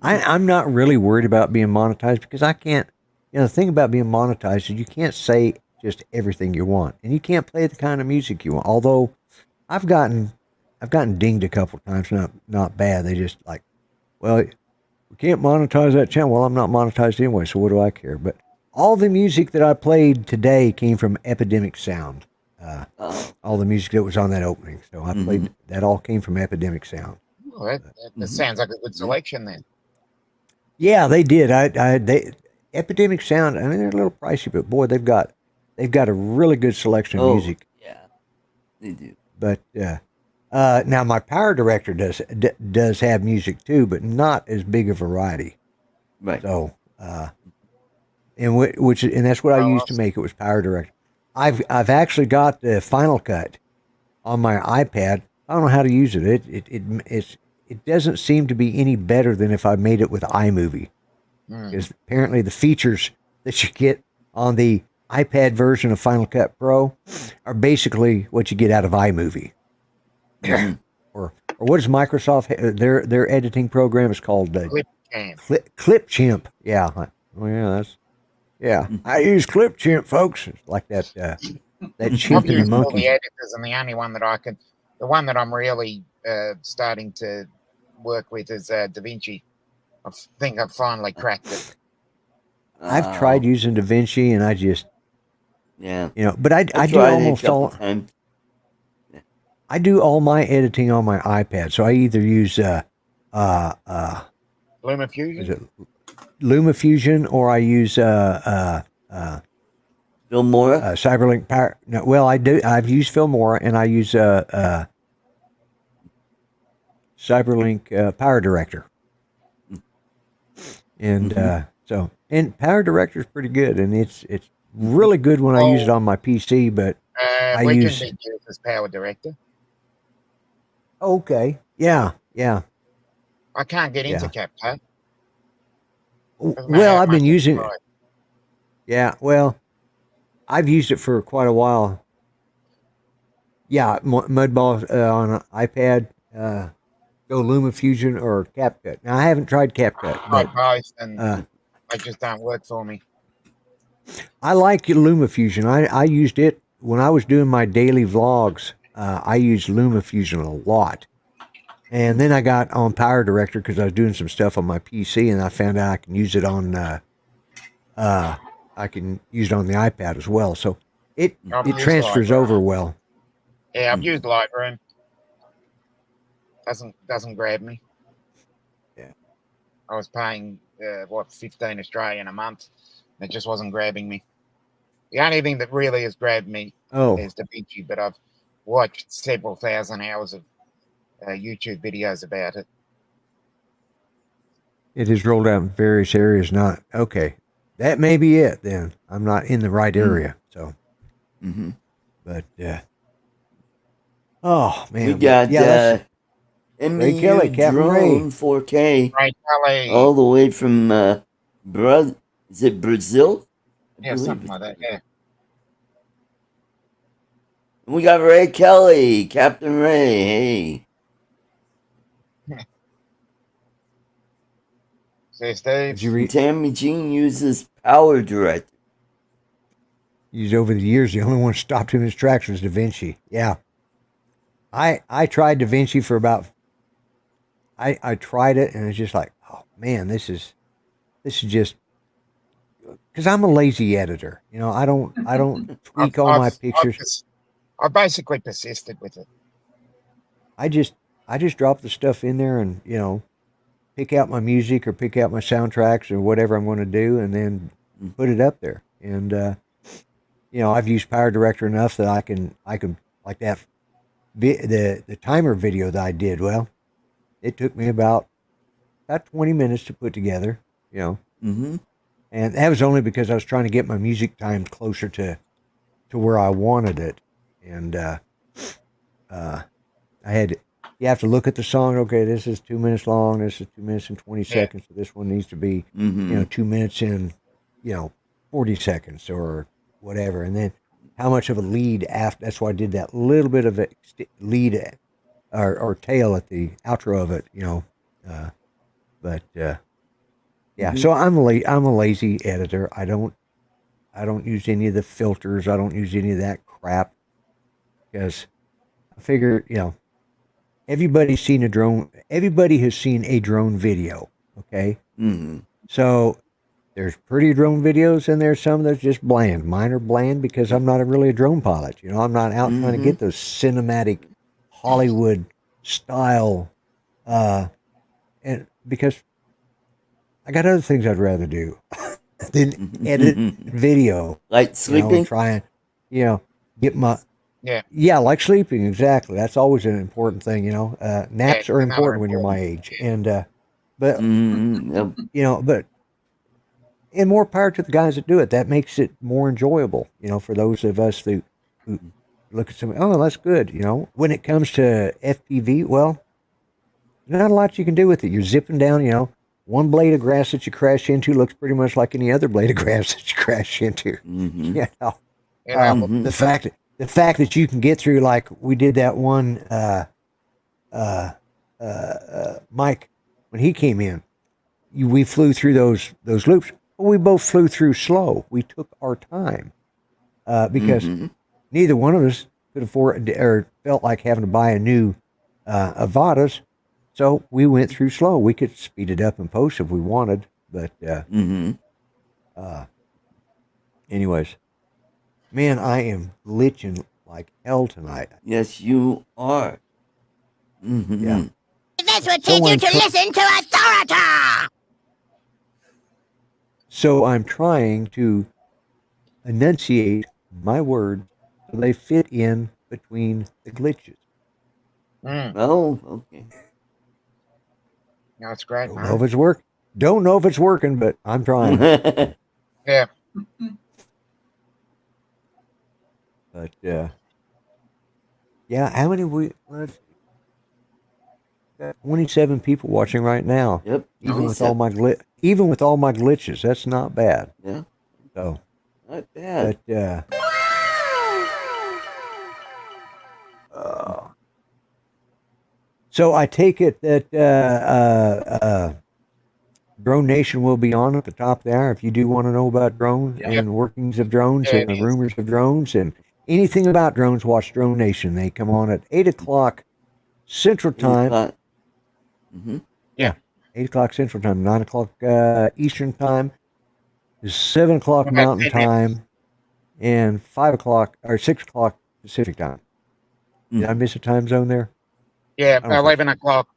I'm not really worried about being monetized because I can't. The thing about being monetized is you can't say just everything you want, and you can't play the kind of music you want. Although I've gotten dinged a couple times, not bad. They just like, well, we can't monetize that channel. Well, I'm not monetized anyway, so what do I care? But all the music that I played today came from Epidemic Sound. All the music that was on that opening, so I played that all came from Epidemic Sound. Well, that sounds like a good selection then. Yeah, they did. They Epidemic Sound. I mean, they're a little pricey, but boy, they've got a really good selection of music. Yeah, they do. But now my Power Director does have music too, but not as big a variety. Right. So, and that's what I used to make it was Power Director. I've actually got the Final Cut on my iPad. I don't know how to use it. It doesn't seem to be any better than if I made it with iMovie. Because apparently the features that you get on the iPad version of Final Cut Pro are basically what you get out of iMovie. or what is Microsoft? Their editing program is called Clipchamp. Yeah. Well, yeah, I use Clipchamp, folks. It's like that chimp I've and the used all monkey. the editors, and the only one that the one that I'm really starting to work with is DaVinci. I think I've finally cracked it. I've tried using DaVinci, and I just, but I do almost all. Times. I do all my editing on my iPad, so I either use LumaFusion. Is it LumaFusion, or I use Filmora. Cyberlink Power. No, well, I've used Filmora, and I use Cyberlink Power Director, and and Power Director is pretty good, and it's really good when I use it on my PC. But I we use. can be used as power director. Okay. Yeah. Yeah. I can't get into Yeah. CapCut. Well, I've been using it. Yeah. Well, I've used it for quite a while. Yeah, Mudball on an iPad, go LumaFusion or CapCut. Now I haven't tried CapCut, but both, and uh, they just don't work for me. I like LumaFusion. I used it when I was doing my daily vlogs. I used LumaFusion a lot, and then I got on Power Director because I was doing some stuff on my PC, and I found out I can use it on I can use it on the iPad as well. So it transfers over well. Yeah, I've used Lightroom. Doesn't grab me. Yeah. I was paying 15 Australian a month. It just wasn't grabbing me. The only thing that really has grabbed me is DaVinci, but I've watched several thousand hours of YouTube videos about it. It is rolled out in various areas. Not okay. That may be it. Then I'm not in the right area. So, but oh man, we got Ray Kelly, Captain Ray, 4K, Ray Kelly, all the way from is it Brazil? Yeah, something like that. Yeah. And we got Ray Kelly, Captain Ray. Hey. See, Steve. Tammy Jean uses Power Director. Used over the years. The only one stopped him in his tracks was DaVinci. Yeah. I tried DaVinci for about. I tried it and it's just like, oh man, this is just because I'm a lazy editor. You know, I don't tweak all my pictures. I basically persisted with it. I just drop the stuff in there and pick out my music or pick out my soundtracks or whatever I'm going to do and then put it up there. And I've used Power Director enough that I can like that the timer video that I did. Well, it took me about 20 minutes to put together. And that was only because I was trying to get my music time closer to where I wanted it. And you have to look at the song. Okay, this is 2 minutes long. This is 2 minutes and 20 seconds. So this one needs to be, 2 minutes and, 40 seconds or whatever. And then how much of a lead after. That's why I did that little bit of a lead or tail at the outro of it, So I'm a lazy editor. I don't use any of the filters. I don't use any of that crap because I figure, everybody's seen a drone. Everybody has seen a drone video. Okay. So there's pretty drone videos and there's some that's just bland. Mine are bland because I'm not really a drone pilot. I'm not out trying to get those cinematic Hollywood style, and because I got other things I'd rather do than edit video. Like sleeping? Try and, get my... Yeah, like sleeping, exactly. That's always an important thing, Naps are important when you're my age. And, but and more power to the guys that do it. That makes it more enjoyable, for those of us who look at something, oh, that's good, When it comes to FPV, well, not a lot you can do with it. You're zipping down, one blade of grass that you crash into looks pretty much like any other blade of grass that you crash into. The fact that you can get through, like we did that one, Mike, when he came in, we flew through those loops. Well, we both flew through slow. We took our time because neither one of us could afford or felt like having to buy a new Avadas. So we went through slow. We could speed it up in post if we wanted, but anyways, man, I am glitching like hell tonight. Yes, you are. Yeah. This would teach you to listen to authority. So I'm trying to enunciate my words so they fit in between the glitches. Oh, okay. No, it's great. Don't know if it's working, but I'm trying. Yeah. But yeah, how many let's see, got 27 people watching right now. Yep. Even with all my glitches, that's not bad. Yeah. So Not bad. but so I take it that Drone Nation will be on at the top there if you do want to know about drones and workings of drones and the rumors of drones and anything about drones. Watch Drone Nation. They come on at 8:00 Central Time. 8 mm-hmm. Yeah, 8:00 Central Time, 9:00 Eastern Time, 7:00 Mountain Time, and 5:00 or 6:00 Pacific Time. Did I miss a time zone there? Yeah, 11 o'clock.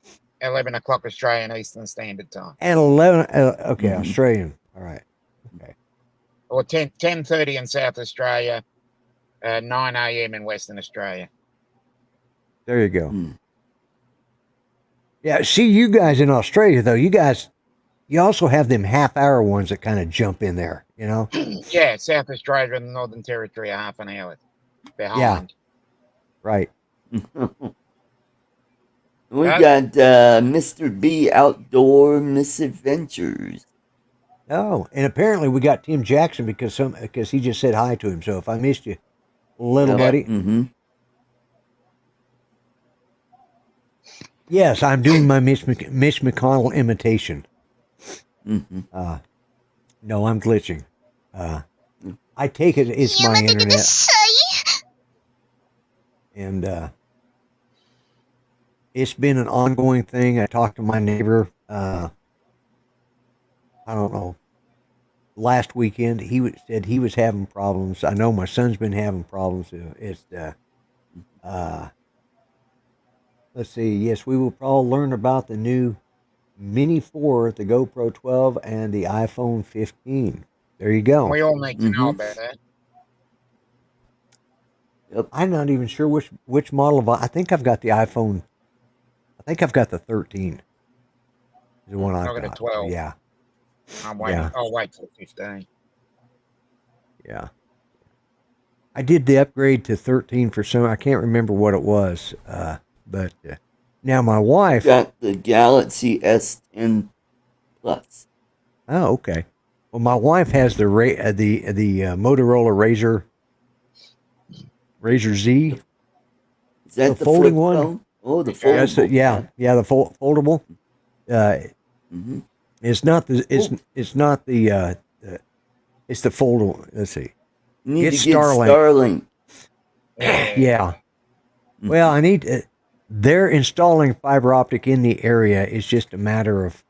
11 o'clock Australian Eastern Standard Time. And 11. Okay, Australian. All right. Okay. Or 10:30 in South Australia, 9 a.m. in Western Australia. There you go. Yeah, see, you guys in Australia, though, you also have them half-hour ones that kind of jump in there, you know? Yeah, South Australia and the Northern Territory are half an hour behind. Yeah, right. We got Mr. B Outdoor Misadventures. Oh, and apparently we got Tim Jackson because he just said hi to him. So if I missed you, little buddy. Mm-hmm. Yes, I'm doing my Mitch McConnell imitation. Mm-hmm. No, I'm glitching. I take it it's my internet. And it's been an ongoing thing. I talked to my neighbor, I don't know, last weekend. He said he was having problems. I know my son's been having problems. It's let's see. Yes, we will probably learn about the new Mini 4, the GoPro 12, and the iPhone 15. There you go. We all need to know about that. Yep. I'm not even sure which model of. I think I've got the iPhone. I think I've got the 13. The one I've got. 12. Yeah. I'll wait till 15. Yeah. I did the upgrade to 13 for some. I can't remember what it was. But now my wife got the Galaxy S10 Plus. Oh, okay. Well, my wife has the Motorola Razr Z. Is that the folding one? Phone? Oh, the foldable. Yeah, the foldable. It's not the it's the foldable. Let's see. You need to get Starlink. Yeah. Well, I need. They're installing fiber optic in the area. It's just a matter of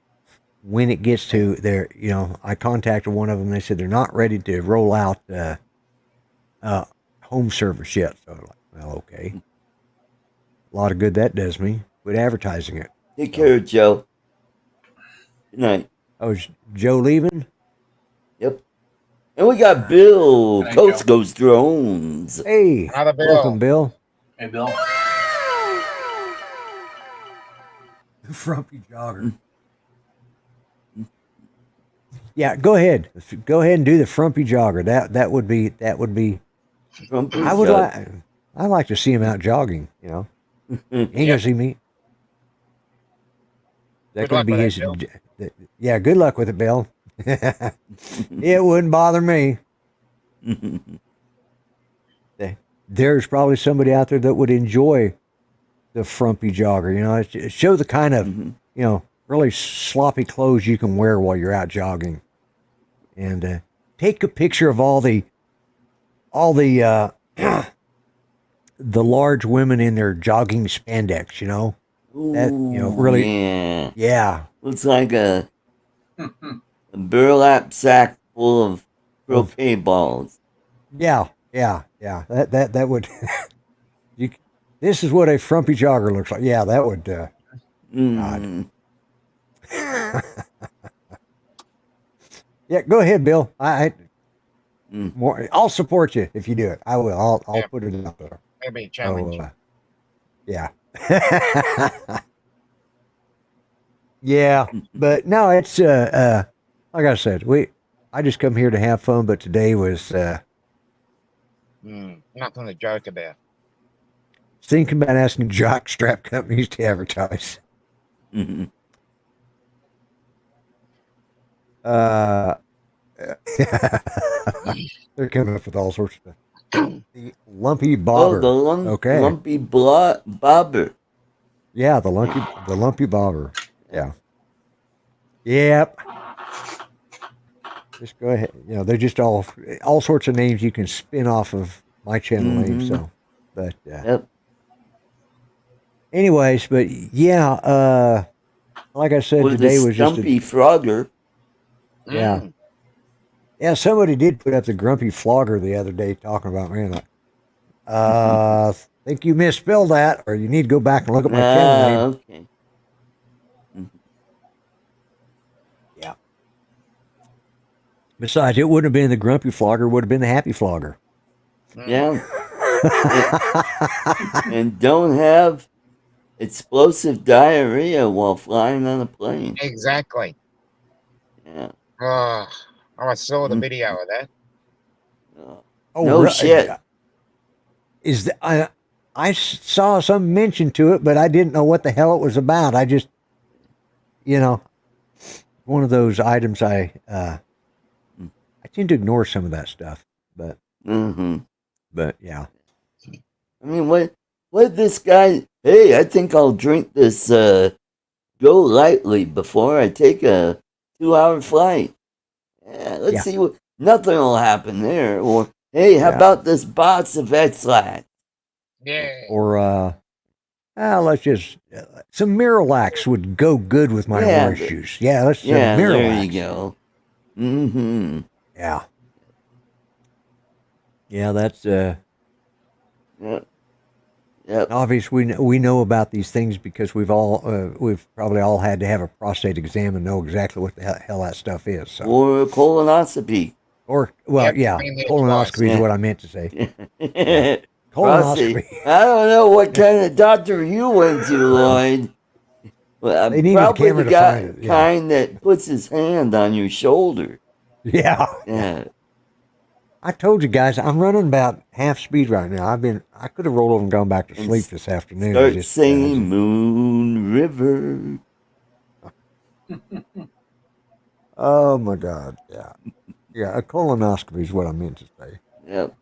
when it gets to there. You know, I contacted one of them. They said they're not ready to roll out home service yet. So I'm like, well, okay. A lot of good that does me. Quit advertising it. Take care, Joe. Good night. Oh, is Joe leaving? Yep. And we got Bill, Coast Goes Drones. Hey, welcome, Bill. Hey, Bill. Frumpy jogger. Yeah, go ahead. Go ahead and do the frumpy jogger. That would be. Frumpy I like to see him out jogging. You know, ain't gonna see me. That could be his. Yeah, good luck with it, Bill. It wouldn't bother me. There's probably somebody out there that would enjoy the frumpy jogger. You know, it show the kind of really sloppy clothes you can wear while you're out jogging, and take a picture of all the the large women in their jogging spandex. You know, that really, yeah. Looks like a burlap sack full of croquet balls. Yeah. That would. This is what a frumpy jogger looks like. Yeah, that would. God. Yeah, go ahead, Bill. I'll support you if you do it. I will. I'll put it out there. It'll be a challenge. Yeah. Yeah, but no, it's like I said, I just come here to have fun, but today was Nothing to joke about. Thinking about asking jockstrap companies to advertise. Mm-hmm. They're coming up with all sorts of stuff. The lumpy Oh, bobber. the lumpy bobber. Yeah, the lumpy bobber. Yeah. Yep. Just go ahead. You know, they're just all sorts of names you can spin off of my channel name. So, but Yep. anyways, but yeah, like I said, Or today the was just Stumpy Frogger. yeah. Yeah, somebody did put up the grumpy flogger the other day talking about me. Like, think you misspelled that, or you need to go back and look at my channel name. Okay. Yeah. Besides, it wouldn't have been the grumpy flogger; it would have been the happy flogger. Yeah. And don't have explosive diarrhea while flying on a plane. Exactly. Yeah. Oh, I saw the video of that. Oh, no shit. Is I saw some mention to it, but I didn't know what the hell it was about. I just, you know, one of those items I tend to ignore some of that stuff, but but yeah. I mean, what this guy? Hey, I think I'll drink this Go Lightly before I take a 2-hour flight. Yeah, let's see what. Nothing will happen there. Or hey, how about this box of X-Lax? Yeah. Or let's just some Miralax would go good with my orange juice. Yeah, let's Miralax. There you go. Mm-hmm. Yeah. Yeah, that's Yep. Obviously, we know about these things because we've probably all had to have a prostate exam and know exactly what the hell that stuff is. So. Or a colonoscopy. Or colonoscopy is what I meant to say. Colonoscopy. I don't know what kind of doctor you went to, Lloyd. Well, they need probably the the guy kind that puts his hand on your shoulder. Yeah. I told you guys, I'm running about half speed right now. I could have rolled over and gone back to sleep this afternoon. Start singing Moon River. Oh my God, yeah. Yeah, a colonoscopy is what I meant to say. Yep.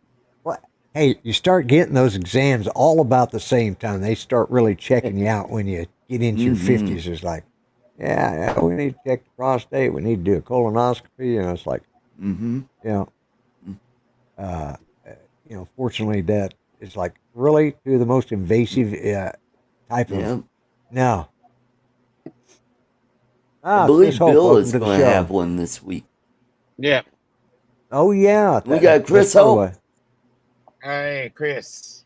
What? Hey, you start getting those exams all about the same time. They start really checking you out when you get into your 50s. It's like, yeah, we need to check the prostate. We need to do a colonoscopy. And it's like, fortunately that is like really to the most invasive type of, no. I believe Bill is going to have one this week. Yeah. Oh, yeah. We got Chris Hope. Hey, Chris.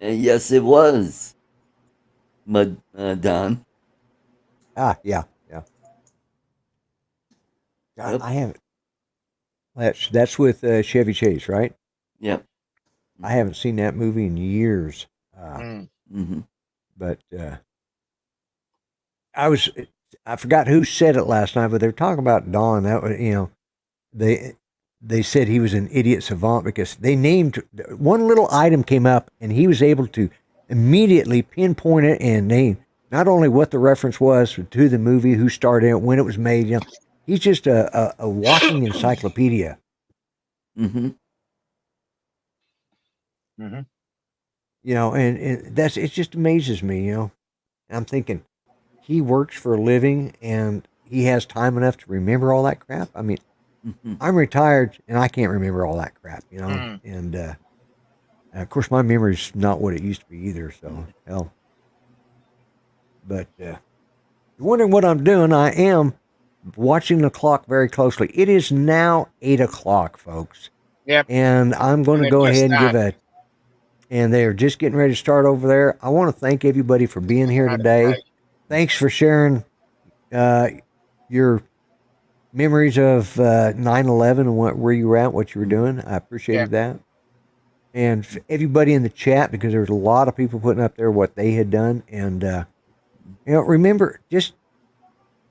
Yes, it was. Don. Yeah. God, I haven't. That's with Chevy Chase, right? Yep. I haven't seen that movie in years. But I forgot who said it last night, but they were talking about Don. That was, they said he was an idiot savant because they named one little item came up and he was able to immediately pinpoint it and name not only what the reference was to the movie, who starred in it, when it was made. He's just a walking encyclopedia. And it just amazes me, And I'm thinking, he works for a living and he has time enough to remember all that crap. I mean, I'm retired and I can't remember all that crap, And of course, my memory's not what it used to be either. So hell. But you're wondering what I'm doing? I am watching the clock very closely. It is now 8:00, folks. Yep. And I'm going to go ahead and and they're just getting ready to start over there. I want to thank everybody for being here today. Thanks for sharing your memories of 9/11 and where you were at, what you were doing. I appreciated that. And everybody in the chat, because there was a lot of people putting up there what they had done. And, remember, just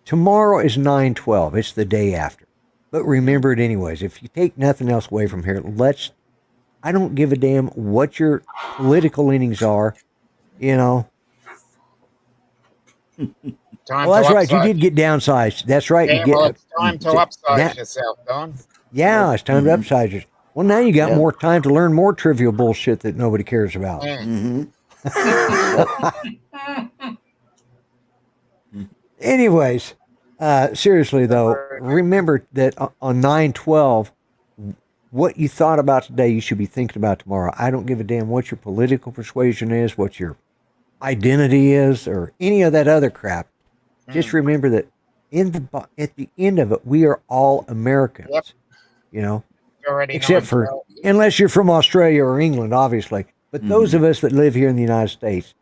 tomorrow is 9/12. It's the day after. but remember it anyways. If you take nothing else away from here, I don't give a damn what your political leanings are, you know. Time Well, to that's right. You upsize. did get downsized. That's right. Yeah, well, it's time to upsize yourself, Don. Yeah, it's time to upsize yourself. Well, now you got Yeah. more time to learn more trivial bullshit that nobody cares about. Yeah. Anyways, seriously though, remember that on 9/12, what you thought about today, you should be thinking about tomorrow. I don't give a damn what your political persuasion is, what your identity is, or any of that other crap. Just remember that at the end of it, we are all Americans. Yep. You know, Already except for 9/12. unless you're from Australia or England, obviously. But those of us that live here in the United States,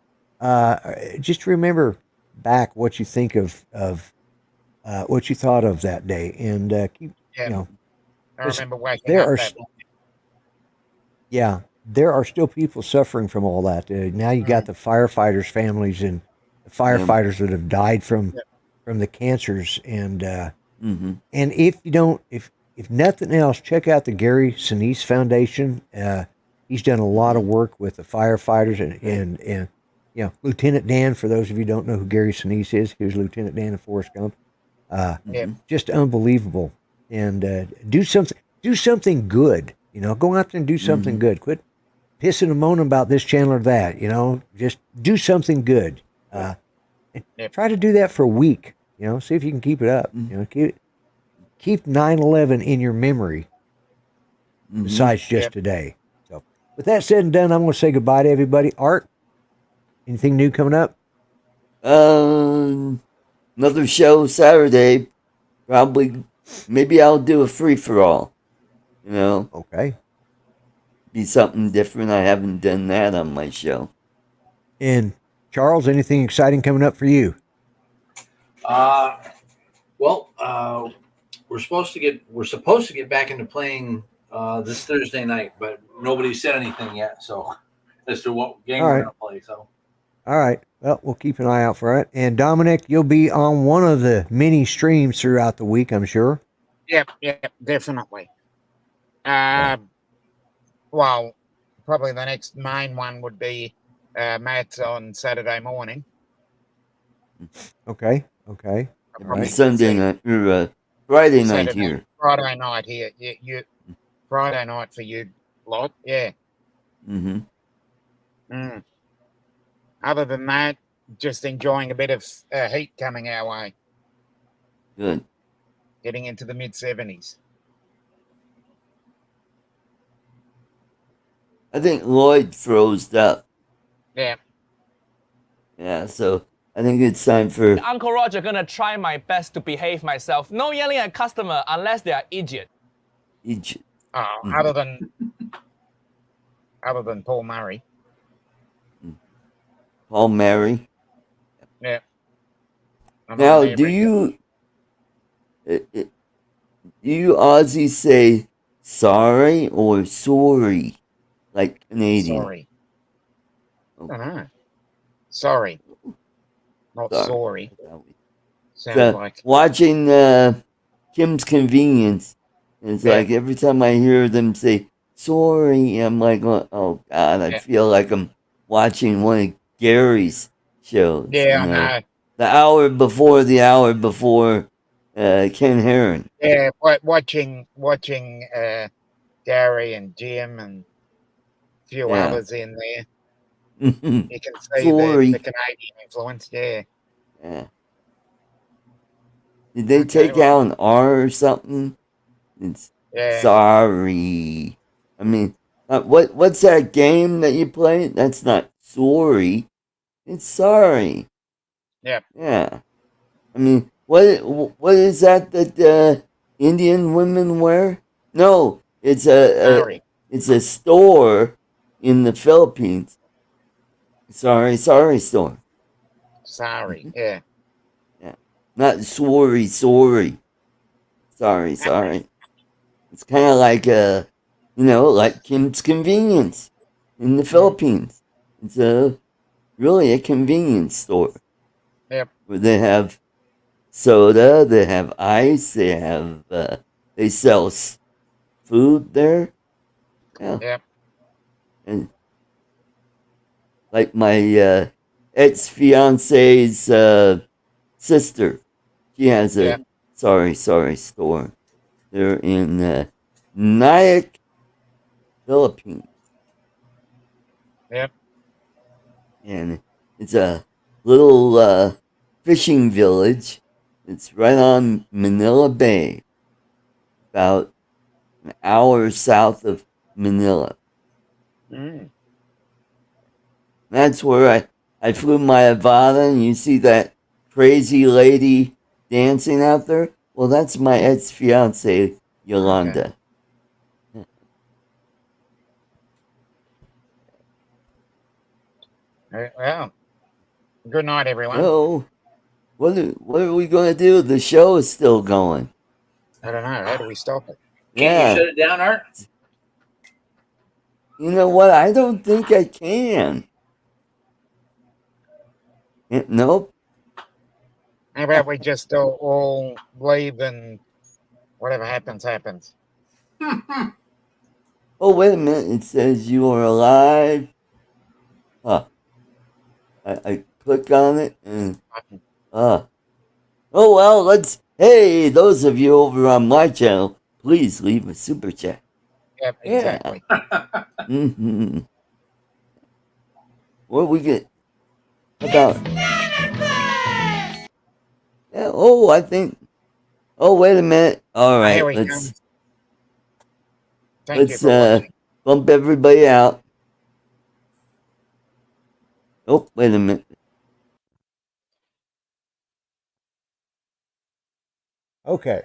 just remember back what you think of what you thought of that day, and keep Yeah. you know. I remember waking There up are that morning. Yeah, there are still people suffering from all that. Now you got the firefighters' families and the firefighters that have died from the cancers, and if you don't, if nothing else, check out the Gary Sinise Foundation. He's done a lot of work with the firefighters and you know, Lieutenant Dan. For those of you who don't know who Gary Sinise is, he was Lieutenant Dan in Forrest Gump. Just unbelievable. And do something good. You know, go out there and do something good. Quit pissing and moaning about this channel or that. You know, just do something good. And try to do that for a week. You know, see if you can keep it up. You know, keep 9/11 in your memory. Besides just today. So, with that said and done, I'm going to say goodbye to everybody. Art, anything new coming up? Another show Saturday. Probably, maybe I'll do a free for all. You know, Okay. be something different. I haven't done that on my show. And Charles, anything exciting coming up for you? We're supposed to get back into playing this Thursday night, but nobody said anything yet. So as to what game we're gonna play. So all right. Well, we'll keep an eye out for it. And Dominic, you'll be on one of the mini streams throughout the week, I'm sure. Yep, definitely. Well, probably the next main one would be Matt's on Saturday morning. Okay. Sunday night or Friday night here. Friday night here. You Friday night for you lot. Yeah. Other than that, just enjoying a bit of heat coming our way. Good. Getting into the mid-70s. I think Lloyd froze up. Yeah. Yeah, so I think it's time for Uncle Roger gonna try my best to behave myself. No yelling at customer unless they are idiot. Other than Paul Murray. Paul Murray. Yeah. Now, do you Aussie say sorry or sorry, like Canadian? Sorry. Sorry. Not sorry. Sounds like watching Kim's Convenience. It's like every time I hear them say sorry, I'm like, oh God, I feel like I'm watching one of Gary's shows. Yeah, I know. The hour before Ken Heron. Yeah, watching Gary and Jim and a few others in there. You can see the Canadian influence. Yeah. Did they take out an R or something? It's sorry. I mean, what's that game that you play? That's not sorry. It's sorry. Yeah. Yeah. I mean, what is that Indian women wear? No, it's a store in the Philippines. Sorry store. Sorry. Yeah. Not sorry. Sorry. It's kind of like like Kim's Convenience in the Philippines. It's really a convenience store. Yep. Where they have soda, they have ice, they have they sell food there. Yeah. Yep. And like my ex-fiance's sister, she has a sorry store. They're in Nyack, Philippines. Yep. And it's a little fishing village. It's right on Manila Bay, about an hour south of Manila. Mm. That's where I flew my Avata, and you see that crazy lady dancing out there? Well, that's my ex-fiance, Yolanda. Okay. Well, good night, everyone. Oh, what are we going to do? The show is still going. I don't know. How do we stop it? Can't you shut it down, Art? You know what? I don't think I can. Nope. How about we just all leave and whatever happens, happens. Oh, wait a minute. It says you are alive. Huh. I click on it and oh well, hey, those of you over on my channel, please leave a super chat. Yep, exactly. Mm-hmm. What we get about? Yeah, I think. Oh, wait a minute. All right, Here we let's come. Thank you let's for watching. bump everybody out. Oh, wait a minute. Okay.